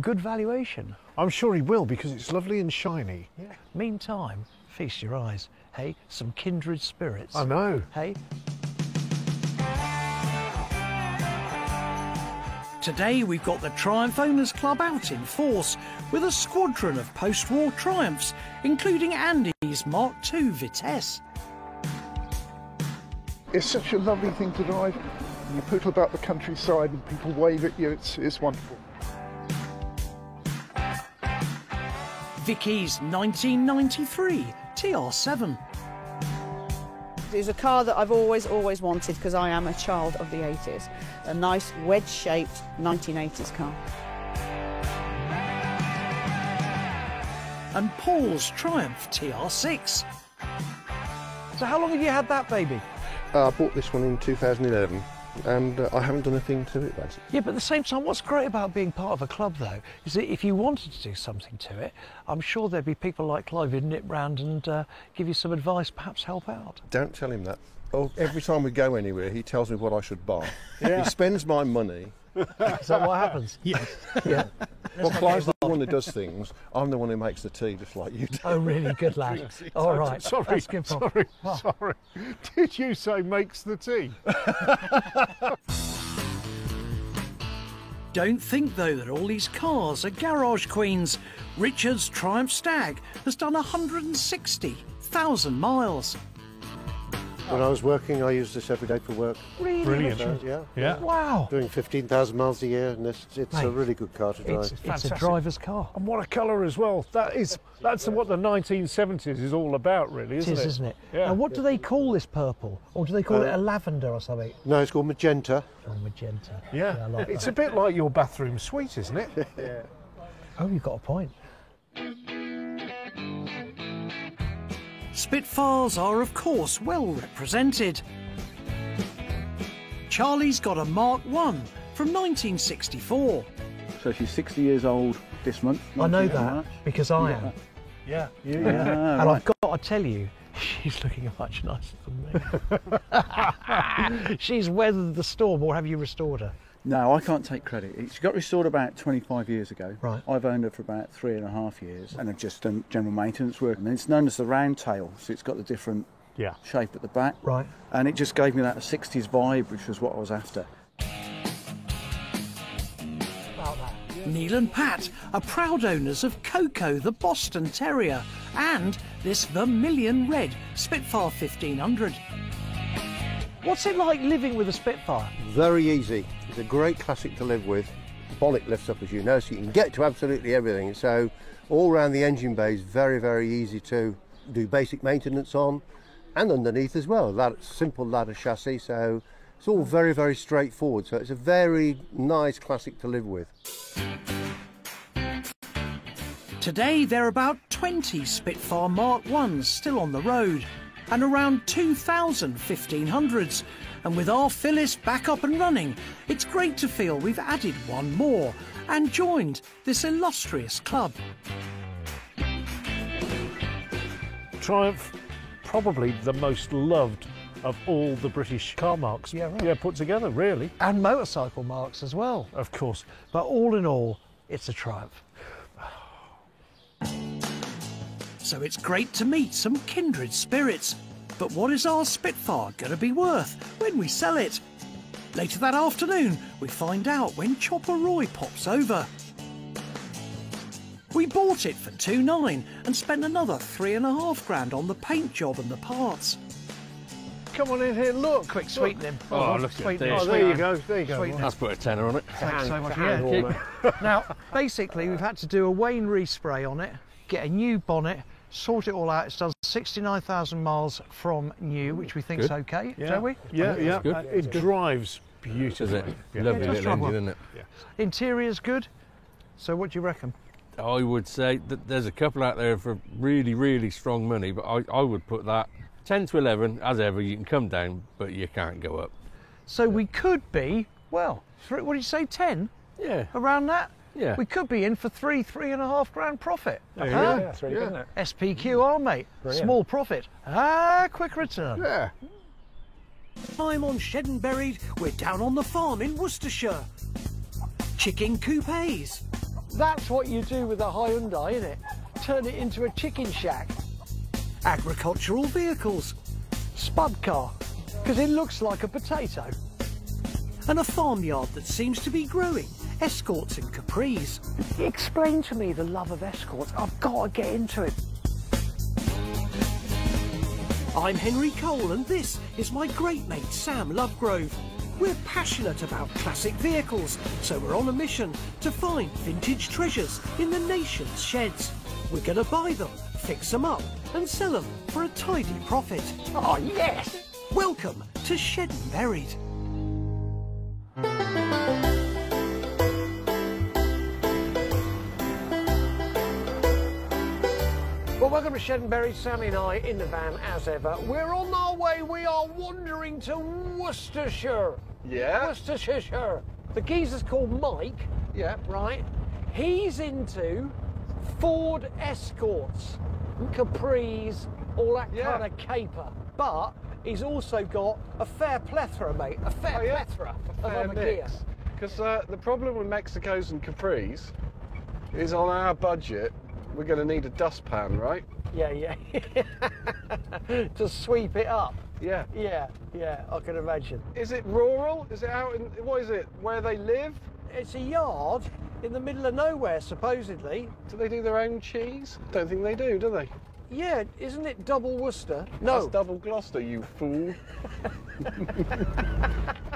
good valuation. I'm sure he will, because it's lovely and shiny. Yeah. Meantime, feast your eyes. Hey, some kindred spirits. I know. Hey. Today we've got the Triumph Owners Club out in force with a squadron of post-war Triumphs, including Andy's Mark II Vitesse. It's such a lovely thing to drive. You poodle about the countryside and people wave at you, it's wonderful. Vicky's 1993 TR7. It's a car that I've always wanted because I am a child of the 80s. A nice wedge-shaped 1980s car. And Paul's Triumph TR6. So how long have you had that baby? I bought this one in 2011 and I haven't done a thing to it basically. Yeah, but at the same time, what's great about being part of a club, though, is that if you wanted to do something to it, I'm sure there'd be people like Clive who'd nip round and give you some advice, perhaps help out. Don't tell him that. Oh, every time we go anywhere, he tells me what I should buy. Yeah. He spends my money. Is that what happens? Yes. Yeah. Well, Clive's the one that does things. I'm the one who makes the tea, just like you do. Oh, really? Good lad. All right. Sorry, That's good, Paul. sorry. Did you say makes the tea? Don't think, though, that all these cars are garage queens. Richard's Triumph Stag has done 160,000 miles. When I was working, I used this every day for work. Really? Brilliant. Yeah. Wow. Doing 15,000 miles a year, and it's Mate, a really good car to drive. It's a driver's car. And what a colour as well. That's what the 1970s is all about, really, isn't It it? is, isn't it? Yeah. And what do they call this purple? Or do they call it a lavender or something? No, it's called magenta. Oh, magenta. Yeah, I like it's that. a bit like your bathroom suite, isn't it? Yeah. Oh, you've got a point. Spitfires are, of course, well represented. Charlie's got a Mark I from 1964. So she's 60 years old this month. I know Not that much. because I You am. got Yeah. And right. I've got to tell you, she's looking much nicer than me. She's weathered the storm, or have you restored her? No, I can't take credit. She got restored about 25 years ago. Right. I've owned her for about 3.5 years and I've just done general maintenance work. And it's known as the round tail, so it's got the different shape at the back. Right. And it just gave me that 60s vibe, which was what I was after. Neil and Pat are proud owners of Coco, the Boston Terrier, and this vermilion red Spitfire 1500. What's it like living with a Spitfire? Very easy. It's a great classic to live with. The bonnet lifts up, as you know, so you can get to absolutely everything. So all around the engine bay is very, very easy to do basic maintenance on, and underneath as well. Simple ladder chassis, so it's all very, very straightforward. So it's a very nice classic to live with. Today there are about 20 Spitfire Mark 1s still on the road, and around 2,000 1500s. And with our Phyllis back up and running, it's great to feel we've added one more and joined this illustrious club. Triumph, probably the most loved of all the British car marks. Yeah, right. Yeah, put together, really. And motorcycle marks as well. Of course. But all in all, it's a Triumph. So it's great to meet some kindred spirits. But what is our Spitfire going to be worth when we sell it? Later that afternoon, we find out when Chopper Roy pops over. We bought it for $2,900 and spent another $3.5 grand on the paint job and the parts. Come on in here, look. Quick sweetening. Oh, look at this. Oh, there you go, there you go. Let's put a tenner on it. Thanks so much. Yeah. Now, basically, we've had to do a Wayne respray on it, get a new bonnet, sort it all out. It's done 69,000 miles from new, which we think is okay, don't we? Yeah, yeah. It drives beautifully. Lovely little engine, isn't it? Yeah. Interior's good. So what do you reckon? I would say that there's a couple out there for really, really strong money, but I would put that 10 to 11, as ever. You can come down, but you can't go up. So we could be, well, what did you say, 10? Yeah. Around that? Yeah. We could be in for $3.5 grand profit. Yeah, that's really good, isn't it? SPQR, mate. Brilliant. Small profit. Quick return. Yeah. I'm on Shed and Buried. We're down on the farm in Worcestershire. Chicken coupes. That's what you do with a Hyundai, isn't it? Turn it into a chicken shack. Agricultural vehicles. Spud car, because it looks like a potato. And a farmyard that seems to be growing. Escorts and Capris. Explain to me the love of Escorts. I've got to get into it. I'm Henry Cole and this is my great mate Sam Lovegrove. We're passionate about classic vehicles, so we're on a mission to find vintage treasures in the nation's sheds. We're going to buy them, fix them up and sell them for a tidy profit. Oh, yes! Welcome to Shed and Buried. Well, welcome to Shed and Buried. Sammy and I in the van as ever. We're on our way. We are wandering to Worcestershire. Yeah. Worcestershire. The geezer's called Mike. Yeah. Right. He's into Ford Escorts, Capris, all that kind of caper. But he's also got a fair plethora, mate. A fair plethora of other gear. Because the problem with Mexicos and Capris is on our budget, we're going to need a dustpan, right? Yeah. To sweep it up. Yeah. Yeah, I can imagine. Is it rural? Is it out in, what is it, where they live? It's a yard in the middle of nowhere, supposedly. Do they do their own cheese? Don't think they do they? Yeah, isn't it double Worcester? No. That's double Gloucester, you fool.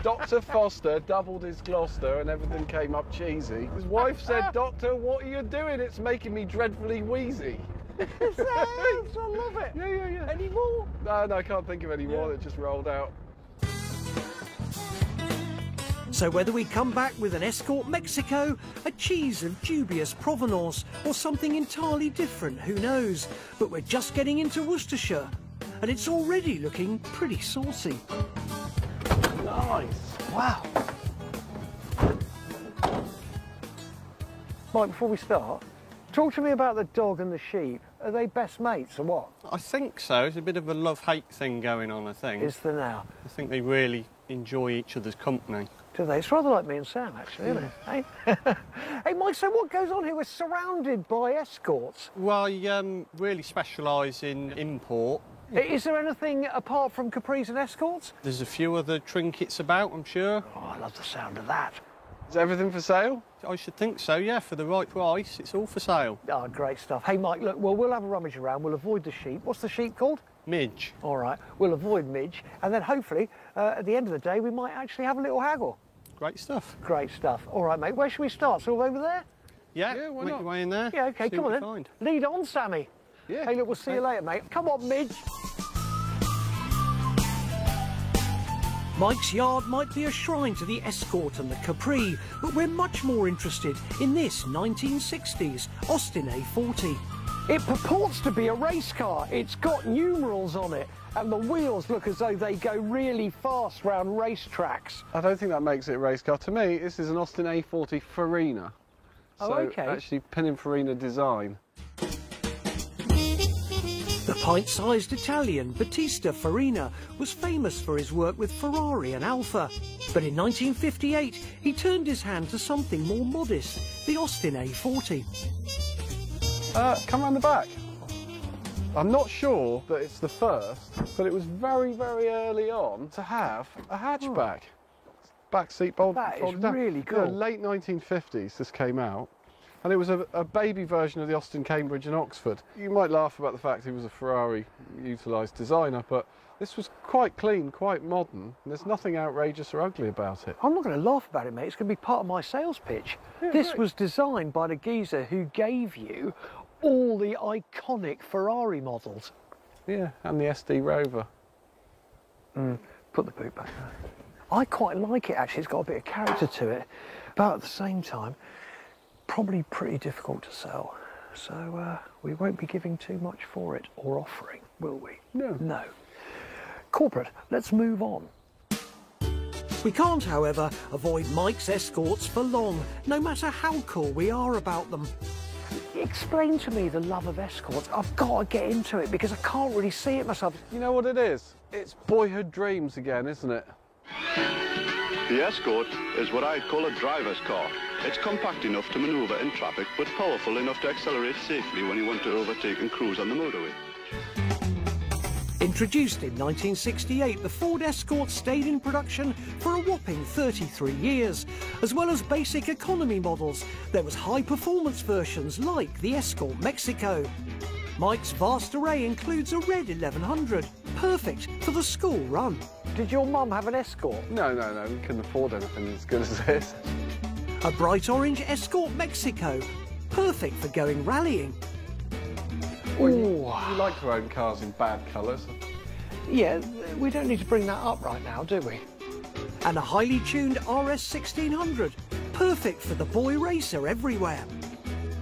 Dr. Foster doubled his Gloucester and everything came up cheesy. His wife said, "Doctor, what are you doing? It's making me dreadfully wheezy." I love it. Yeah. Any more? No, I can't think of any more. That just rolled out. So whether we come back with an Escort Mexico, a cheese of dubious provenance, or something entirely different, who knows? But we're just getting into Worcestershire, and it's already looking pretty saucy. Nice. Wow. Mike, before we start, talk to me about the dog and the sheep. Are they best mates or what? I think so. It's a bit of a love-hate thing going on, I think. Is there now? I think they really enjoy each other's company. Do they? It's rather like me and Sam, actually, isn't it? Hey? Hey, Mike, so what goes on here? We're surrounded by Escorts. Well, I really specialise in import. Is there anything apart from Capris and Escorts? There's a few other trinkets about, I'm sure. Oh, I love the sound of that. Is everything for sale? I should think so, yeah. For the right price, it's all for sale. Oh, great stuff. Hey, Mike, look, well, we'll have a rummage around. We'll avoid the sheep. What's the sheep called? Midge. All right, we'll avoid Midge, and then hopefully, at the end of the day, we might actually have a little haggle. Great stuff. Great stuff. All right, mate, where should we start? Sort of over there? Yeah, why not? Make your way in there. Yeah, OK, see come on what then. you find. Lead on, Sammy. Yeah. Hey, look, we'll see you later, mate. Come on, Midge. Mike's yard might be a shrine to the Escort and the Capri, but we're much more interested in this 1960s Austin A40. It purports to be a race car. It's got numerals on it, and the wheels look as though they go really fast round race tracks. I don't think that makes it a race car. To me, this is an Austin A40 Farina. Oh, OK. Actually, Pininfarina design. The pint-sized Italian Battista Farina was famous for his work with Ferrari and Alfa, but in 1958 he turned his hand to something more modest, the Austin A40. Come round the back. I'm not sure that it's the first, but it was very, very early on to have a hatchback. Back seat folded down. That is really cool. Yeah, late 1950s this came out. And it was a baby version of the Austin, Cambridge and Oxford. You might laugh about the fact he was a Ferrari utilised designer, but this was quite clean, quite modern, and there's nothing outrageous or ugly about it. I'm not going to laugh about it, mate. It's going to be part of my sales pitch. Yeah, this great. was designed by the geezer who gave you all the iconic Ferrari models. Yeah, and the SD Rover. Put the boot back. I quite like it, actually. It's got a bit of character to it, but at the same time, probably pretty difficult to sell. So we won't be giving too much for it or offering, will we? No. No. Corporate, let's move on. We can't, however, avoid Mike's Escorts for long, no matter how cool we are about them. Explain to me the love of Escorts. I've got to get into it because I can't really see it myself. You know what it is? It's boyhood dreams again, isn't it? The Escort is what I'd call a driver's car. It's compact enough to manoeuvre in traffic, but powerful enough to accelerate safely when you want to overtake and cruise on the motorway. Introduced in 1968, the Ford Escort stayed in production for a whopping 33 years. As well as basic economy models, there was high-performance versions like the Escort Mexico. Mike's vast array includes a red 1100, perfect for the school run. Did your mum have an Escort? No, we couldn't afford anything as good as this. A bright orange Escort Mexico, perfect for going rallying. Well, you like to own cars in bad colours. Yeah, we don't need to bring that up right now, do we? And a highly tuned RS 1600, perfect for the boy racer everywhere.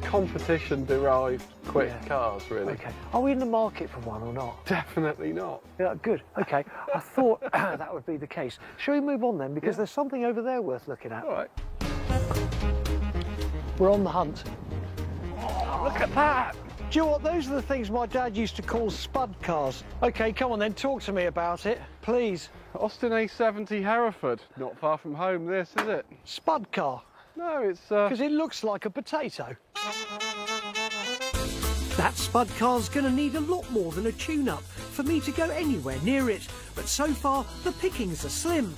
Competition-derived quick cars, really. OK. Are we in the market for one or not? Definitely not. Yeah, good. OK. I thought that would be the case. Shall we move on then? Because there's something over there worth looking at. All right. We're on the hunt. Oh, look at that! Do you know what? Those are the things my dad used to call spud cars. OK, come on then, talk to me about it, please. Austin A70 Hereford. Not far from home, this, is it? Spud car? No, it's... Because it looks like a potato. That spud car's going to need a lot more than a tune-up for me to go anywhere near it, but so far the pickings are slim.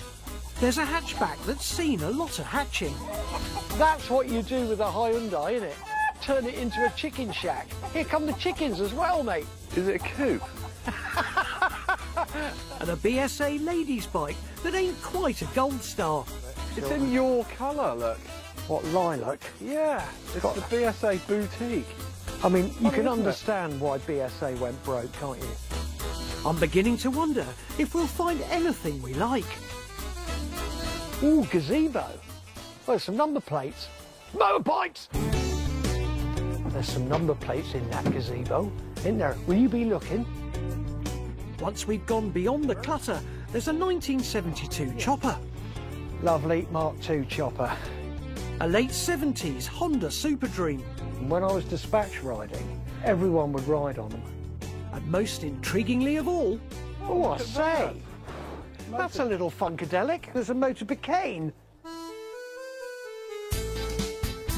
There's a hatchback that's seen a lot of hatching. That's what you do with a Hyundai, isn't it? Turn it into a chicken shack. Here come the chickens as well, mate. Is it a coupe? And a BSA ladies' bike that ain't quite a gold star. It's in your colour, look. What, lilac? Yeah, it's the BSA boutique. I mean, you can understand why BSA went broke, can't you? I'm beginning to wonder if we'll find anything we like. Ooh, gazebo. There's some number plates. Motorbikes! There's some number plates in that gazebo. In there. Will you be looking? Once we've gone beyond the clutter, there's a 1972 chopper. Lovely Mark II chopper. A late 70s Honda Super Dream. When I was dispatch riding, everyone would ride on them. And most intriguingly of all... Oh, I say! That's a little funkadelic. There's a Motorbicane.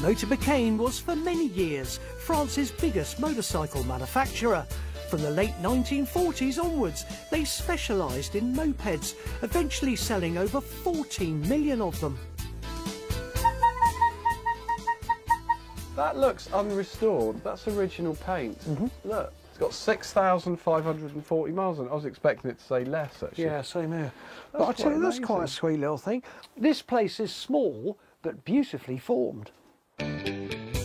Motorbicane was for many years France's biggest motorcycle manufacturer. From the late 1940s onwards, they specialised in mopeds, eventually selling over 14 million of them. That looks unrestored. That's original paint. Look, it's got 6,540 miles on it. I was expecting it to say less, actually. Yeah, same here. But I tell you, that's quite a sweet little thing. This place is small, but beautifully formed.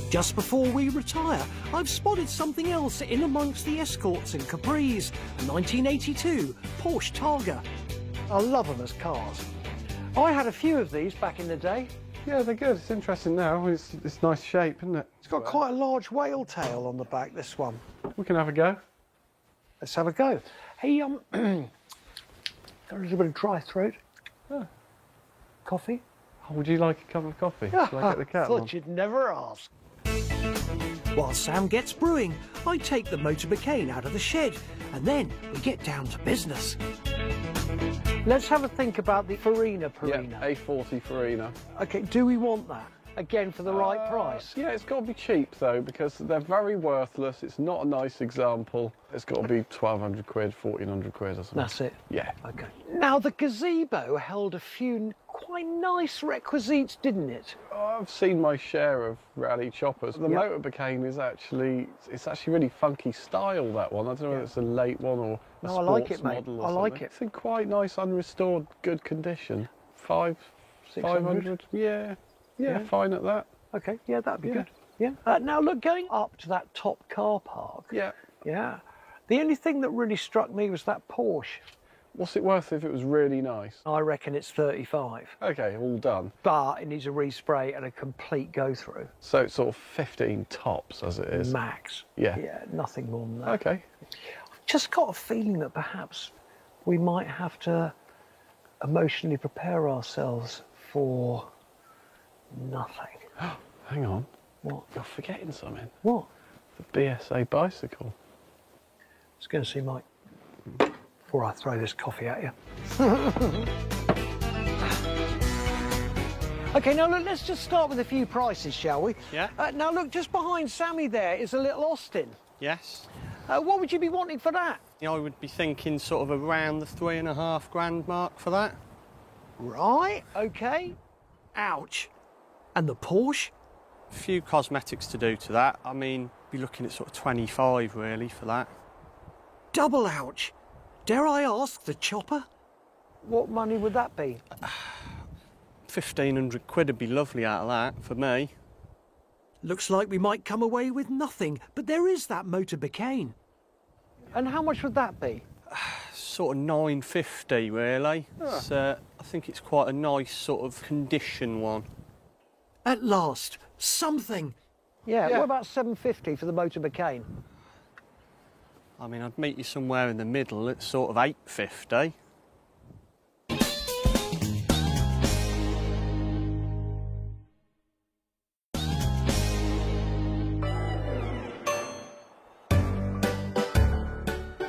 Just before we retire, I've spotted something else in amongst the Escorts and Capris, a 1982 Porsche Targa. I love them as cars. I had a few of these back in the day. Yeah, they're good. It's interesting now. It's nice shape, isn't it? It's got quite a large whale tail on the back, this one. We can have a go. Let's have a go. Hey, got a little bit of dry throat. Oh. Coffee? Oh, would you like a cup of coffee? Shall I get the kettle Thought on? you'd never ask. While Sam gets brewing, I take the motorbicane out of the shed, and then we get down to business. Let's have a think about the Farina Purina. Yeah, A40 Farina. Okay, do we want that? Again, for the right price? Yeah, it's got to be cheap, though, because they're very worthless. It's not a nice example. It's got to be 1,200 quid, 1,400 quid or something. That's it? Yeah. Okay. Now, the gazebo held a few quite nice requisites, didn't it? I've seen my share of rally choppers. The motorbicane is actually, it's actually really funky style, that one. I don't know whether it's a late one or a No, I like it, sports mate. model or I like something. it. It's in quite nice, unrestored, good condition. 500? Yeah. Yeah, fine at that. Okay, yeah, that'd be good. Yeah. Now, look, going up to that top car park. Yeah. Yeah. The only thing that really struck me was that Porsche. What's it worth if it was really nice? I reckon it's 35. Okay, all done. But it needs a respray and a complete go-through. So it's sort of 15 tops as it is? Max. Yeah. Yeah, nothing more than that. Okay. I've just got a feeling that perhaps we might have to emotionally prepare ourselves for nothing. Hang on. What? You're forgetting something. What? The BSA bicycle. Let's go and see Mike before I throw this coffee at you. Okay, now look, let's just start with a few prices, shall we? Yeah. Now look, just behind Sammy there is a little Austin. Yes. What would you be wanting for that? I would be thinking sort of around the £3,500 mark for that. Right, okay. Ouch. And the Porsche? A few cosmetics to do to that. I mean, be looking at sort of 25 really for that. Double ouch. Dare I ask the chopper? What money would that be? 1,500 quid would be lovely out of that for me. Looks like we might come away with nothing, but there is that motorbicane. And how much would that be? Sort of 950 really. I think it's quite a nice sort of condition one. At last, something. Yeah, what about 750 for the motorbicane? I mean, I'd meet you somewhere in the middle at sort of 850.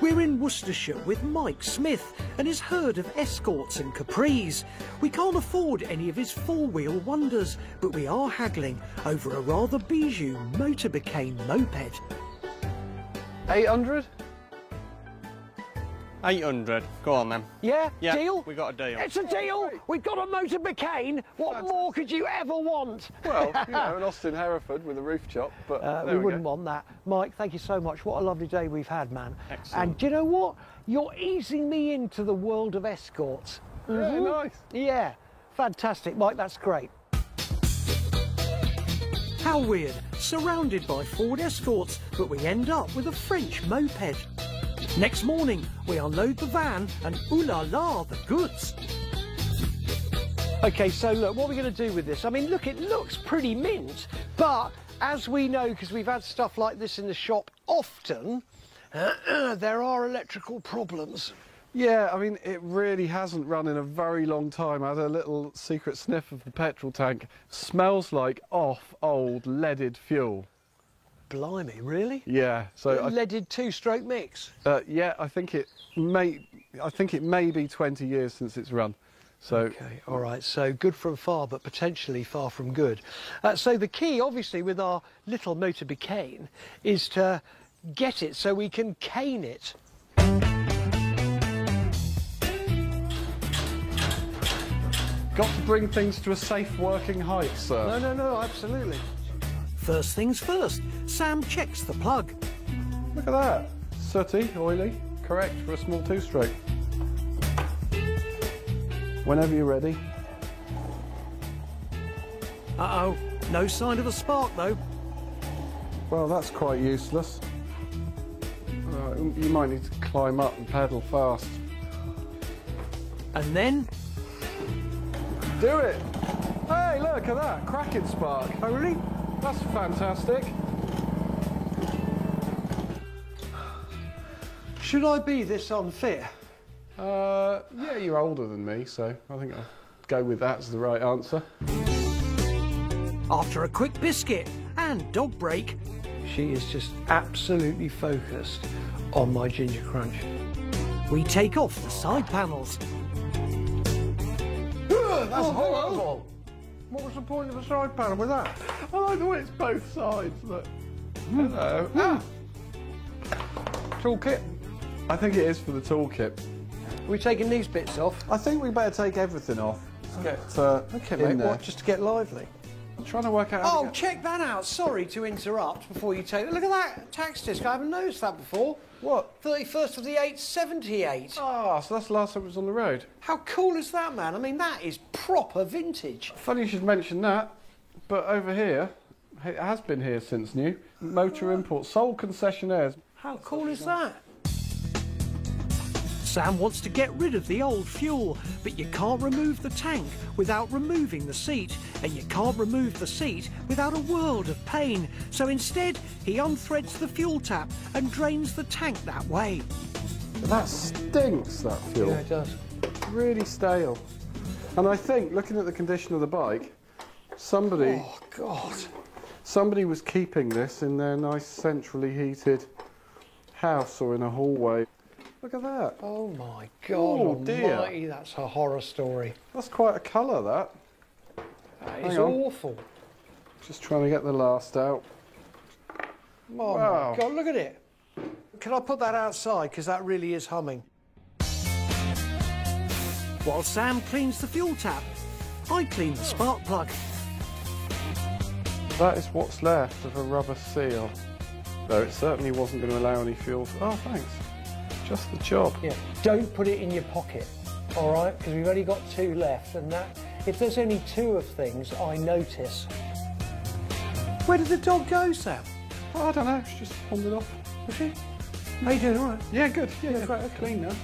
We're in Worcestershire with Mike Smith and his herd of Escorts and Capris. We can't afford any of his four-wheel wonders, but we are haggling over a rather bijou motorbicane moped. 800? 800. Go on then. Yeah? Yeah, Deal? we got a deal. It's a deal! We've got a motorbicane! What more could you ever want? Well, you know, an Austin Hereford with a roof chop, but we wouldn't want that. Mike, thank you so much. What a lovely day we've had, man. Excellent. And do you know what? You're easing me into the world of Escorts. Yeah, nice. Yeah, fantastic. Mike, that's great. How weird, surrounded by Ford Escorts, but we end up with a French moped. Next morning, we unload the van and ooh la la, the goods. Okay, so look, what are we going to do with this? I mean, look, it looks pretty mint, but as we know, because we've had stuff like this in the shop often, there are electrical problems. Yeah, I mean, it really hasn't run in a very long time. I had a little secret sniff of the petrol tank. Smells like off old leaded fuel. Blimey, really? Yeah. So leaded two-stroke mix? Yeah, I think it may be 20 years since it's run. So okay, all right. So good from far, but potentially far from good. So the key, obviously, with our little motorbicane, is to get it so we can cane it. got to bring things to a safe working height, sir. No, absolutely. First things first, Sam checks the plug. Look at that. Sooty, oily, correct for a small two-stroke. Whenever you're ready. Uh-oh, no sign of a spark though. Well, that's quite useless. You might need to climb up and pedal fast. And then... Do it! Hey, look at that, cracking spark. Oh, really? That's fantastic. Should I be this unfit? Yeah, you're older than me, so I think I'll go with that as the right answer. After a quick biscuit and dog break... She is just absolutely focused on my ginger crunch. We take off the side panels. That's horrible! What was the point of a side panel with that? I like the way it's both sides. Look. Hello. Ah. Toolkit. I think it is for the toolkit. Are we taking these bits off? I think we better take everything off. Let's get okay, mate. What? Just to get lively? I'm trying to work out how to get... check that out. Sorry to interrupt before you take... Look at that tax disc. I haven't noticed that before. What? 31st of the 8th, 78. Ah, so that's the last time it was on the road. How cool is that, man? I mean, that is proper vintage. Funny you should mention that, but over here, it has been here since new. Motor Import, sole concessionaires. How cool is that? Sam wants to get rid of the old fuel, but you can't remove the tank without removing the seat, and you can't remove the seat without a world of pain. So instead, he unthreads the fuel tap and drains the tank that way. That stinks, that fuel. Yeah, it does. Really stale. And I think, looking at the condition of the bike, somebody... Oh, God. Somebody was keeping this in their nice centrally heated house or in a hallway. Look at that. Oh my God, oh, dear. Almighty, that's a horror story. That's quite a colour, that. That is awful. Just trying to get the last out. Oh wow. My God, look at it. Can I put that outside, because that really is humming. While Sam cleans the fuel tap, I clean the spark plug. That is what's left of a rubber seal. Though it certainly wasn't going to allow any fuel. Oh, thanks. Just the job. Yeah, don't put it in your pocket, all right? Because we've only got 2 left, and that, if there's only 2 of things, I notice. Where did the dog go, Sam? Oh, I don't know, she's just wandered off. Was she? How you doing, all right? Yeah, good. Yeah, quite clean now.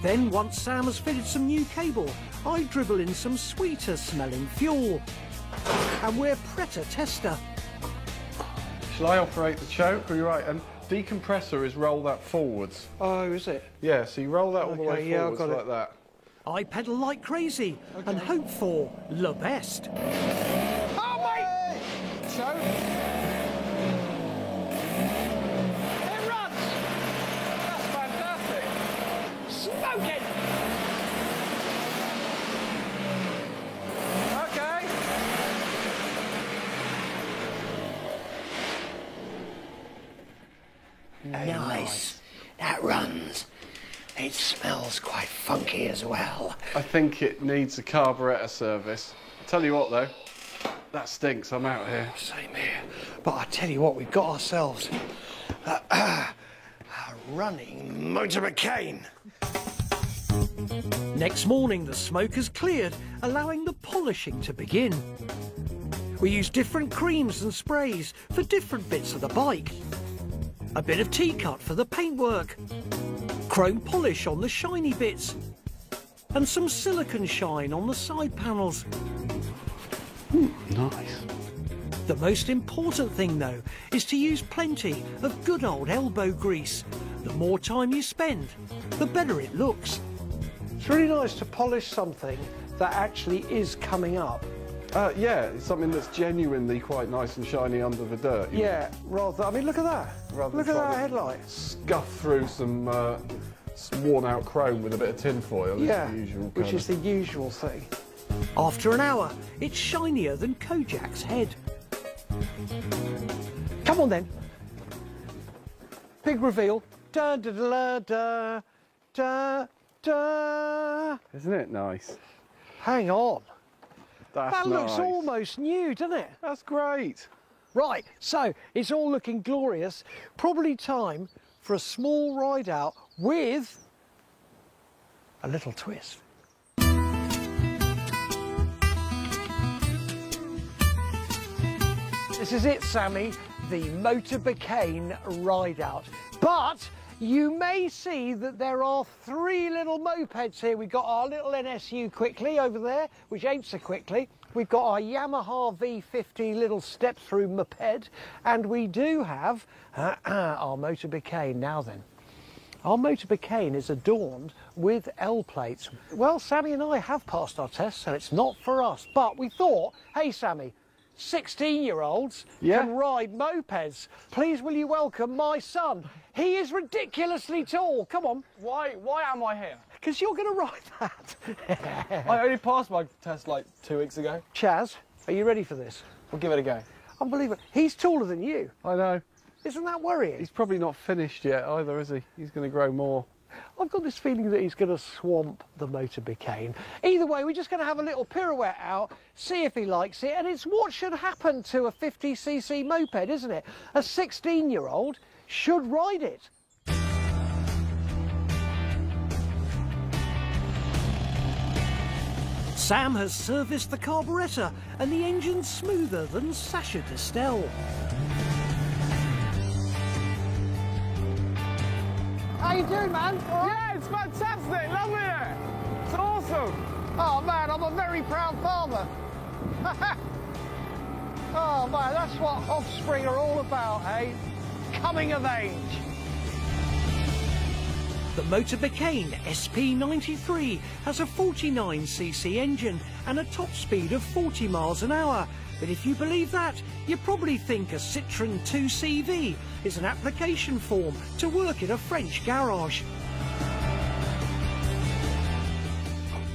Then, once Sam has fitted some new cable, I dribble in some sweeter smelling fuel. And we're Preta Tester. Shall I operate the choke? Are you right? And decompressor is roll that forwards. Oh, is it? Yeah, so you roll that all the way forwards I've got like that. I pedal like crazy and hope for the best. Oh, mate! Choke. It runs! That's fantastic. Smoking! Okay. Nice. That runs. It smells quite funky as well. I think it needs a carburettor service. I'll tell you what though, that stinks, I'm out here. Same here. But I tell you what, we've got ourselves a running motor McCain. Next morning, the smoke has cleared, allowing the polishing to begin. We use different creams and sprays for different bits of the bike. A bit of T-cut for the paintwork, chrome polish on the shiny bits, and some silicone shine on the side panels. Nice. The most important thing, though, is to use plenty of good old elbow grease. The more time you spend, the better it looks. It's really nice to polish something that actually is coming up. Yeah, it's something that's genuinely quite nice and shiny under the dirt. Yeah, rather, I mean, look at that. Look at that headlight. Scuff through some worn out chrome with a bit of tin foil. Yeah, the usual which is the usual thing. After an hour, it's shinier than Kojak's head. Come on then. Big reveal. Da da da da da da. Isn't it nice? Hang on. That's that looks nice. almost new, doesn't it? That's great. Right, so it's all looking glorious. Probably time for a small ride out with a little twist. This is it, Sammy, the Motor Bacane ride out. But you may see that there are 3 little mopeds here. We've got our little NSU Quickly over there, which ain't so quickly. We've got our Yamaha V50 little step-through moped, and we do have our Motor Bacane. Now then, our Motor Bacane is adorned with L plates. Well, Sammy and I have passed our test, so it's not for us. But we thought, hey, Sammy, 16-year-olds can ride mopeds. Please will you welcome my son. He is ridiculously tall. Come on. Why am I here? Because you're going to ride that. I only passed my test like 2 weeks ago. Chaz, are you ready for this? We'll give it a go. Unbelievable. He's taller than you. I know. Isn't that worrying? He's probably not finished yet either, is he? He's going to grow more. I've got this feeling that he's going to swamp the Motor Bacane. Either way, we're just going to have a little pirouette out, see if he likes it, and it's what should happen to a 50cc moped, isn't it? A 16-year-old should ride it. Sam has serviced the carburettor and the engine's smoother than Sacha Distel. How you doing, man? All right? Yeah, it's fantastic. Loving it. It's awesome. Oh, man, I'm a very proud father. Oh, man, that's what offspring are all about, eh? Coming of age. The Motor Bacane SP93 has a 49cc engine and a top speed of 40 miles an hour. But if you believe that, you probably think a Citroën 2CV is an application form to work in a French garage.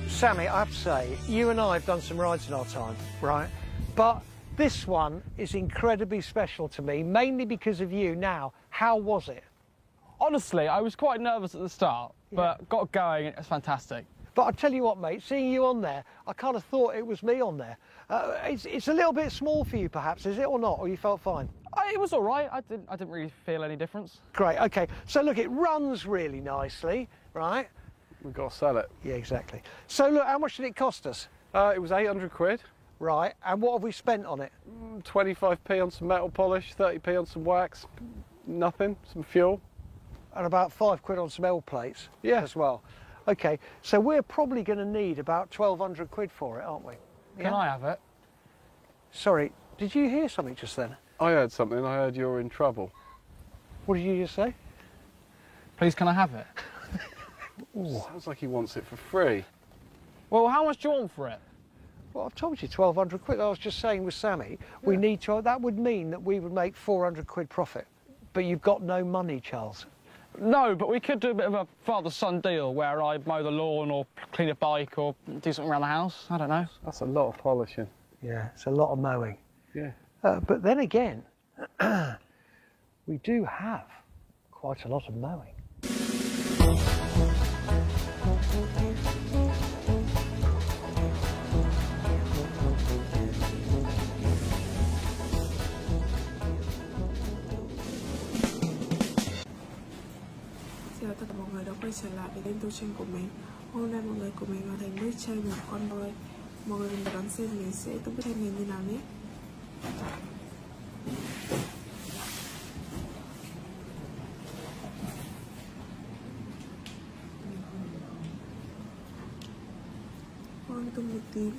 Sammy, I have to say, you and I have done some rides in our time, right? But this one is incredibly special to me, mainly because of you. Now, how was it? Honestly, I was quite nervous at the start, but got going and it was fantastic. But I tell you what, mate, seeing you on there, I kind of thought it was me on there. It's a little bit small for you, perhaps, is it, or not? Or you felt fine? It was all right. I didn't really feel any difference. Great, OK. So, look, it runs really nicely, right? We've got to sell it. Yeah, exactly. So, look, how much did it cost us? It was 800 quid. Right, and what have we spent on it? 25p on some metal polish, 30p on some wax, nothing, some fuel. And about 5 quid on some L plates as well. OK, so we're probably going to need about 1,200 quid for it, aren't we? Can I have it? Sorry, did you hear something just then? I heard something. I heard you're in trouble. What did you just say? Please, can I have it? Sounds like he wants it for free. Well, how much do you want for it? Well, I've told you 1,200 quid. I was just saying with Sammy, we need to. That would mean that we would make 400 quid profit. But you've got no money, Charles. No, but we could do a bit of a father-son deal where I mow the lawn or clean a bike or do something around the house. I don't know. That's a lot of polishing. Yeah, it's a lot of mowing. Yeah. But then again, we do have quite a lot of mowing. Chào tất cả mọi người đã quay trở lại với kênh Tô Tranh của mình. Hôm nay mọi người cùng mình hoàn thành bước chơi một con voi. Mọi người đừng đón xem mình sẽ tung bước tranh mình như nào nhé. Con tung một tím.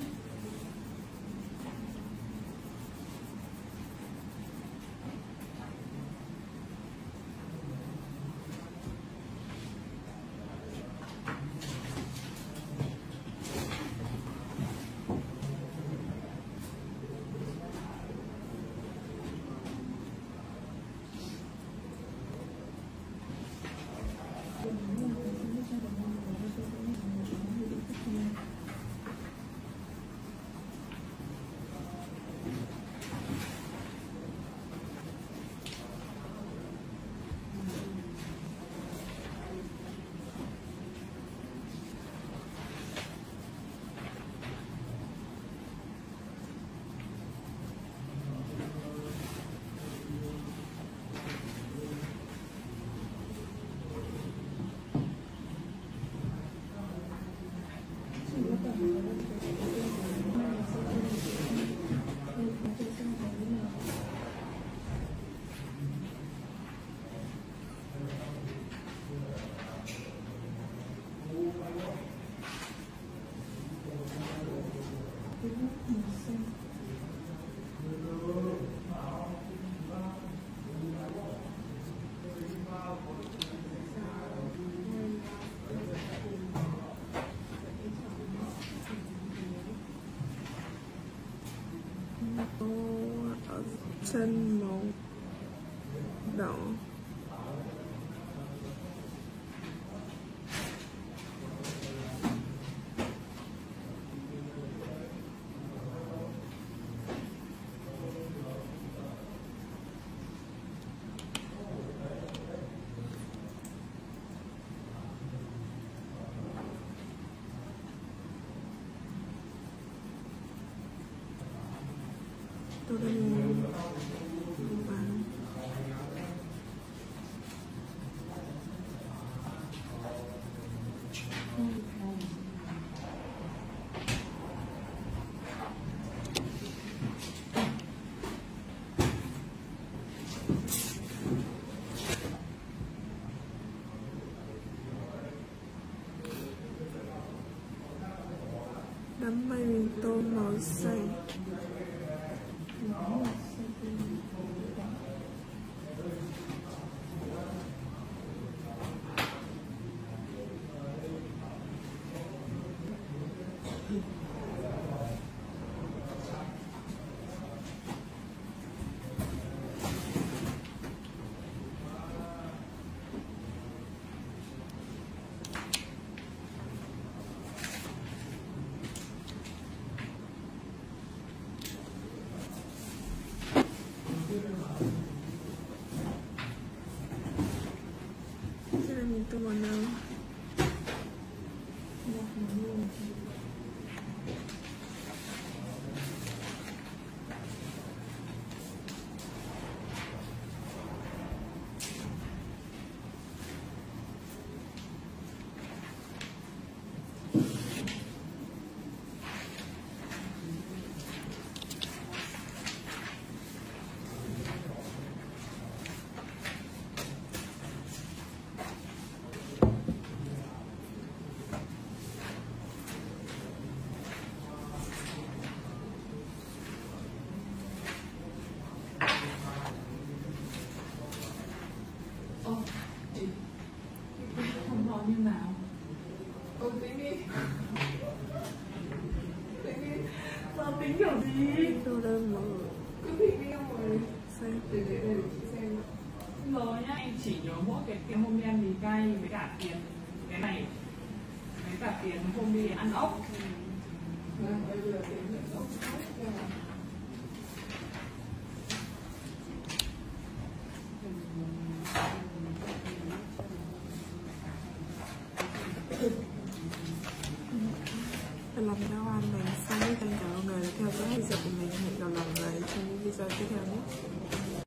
Chân màu đỏ. Tôi đang đám mây tô màu xanh. Tôi màu nào? Như nào? Tính đi. Tính đi. Sao tính kiểu gì? Tôi đơn mà. Cứ tính đi không rồi. Xem. Để chị xem. Rồi nhá, em chỉ nhớ mỗi cái hôm đi ăn mì cay với cả tiền cái này. Với cả tiền hôm đi ăn ốc. Bây giờ tiền ốc. Làm rau ăn mình xong với kênh Cả Người theo dõi video của mình, hẹn gặp lại trong video tiếp theo nhé.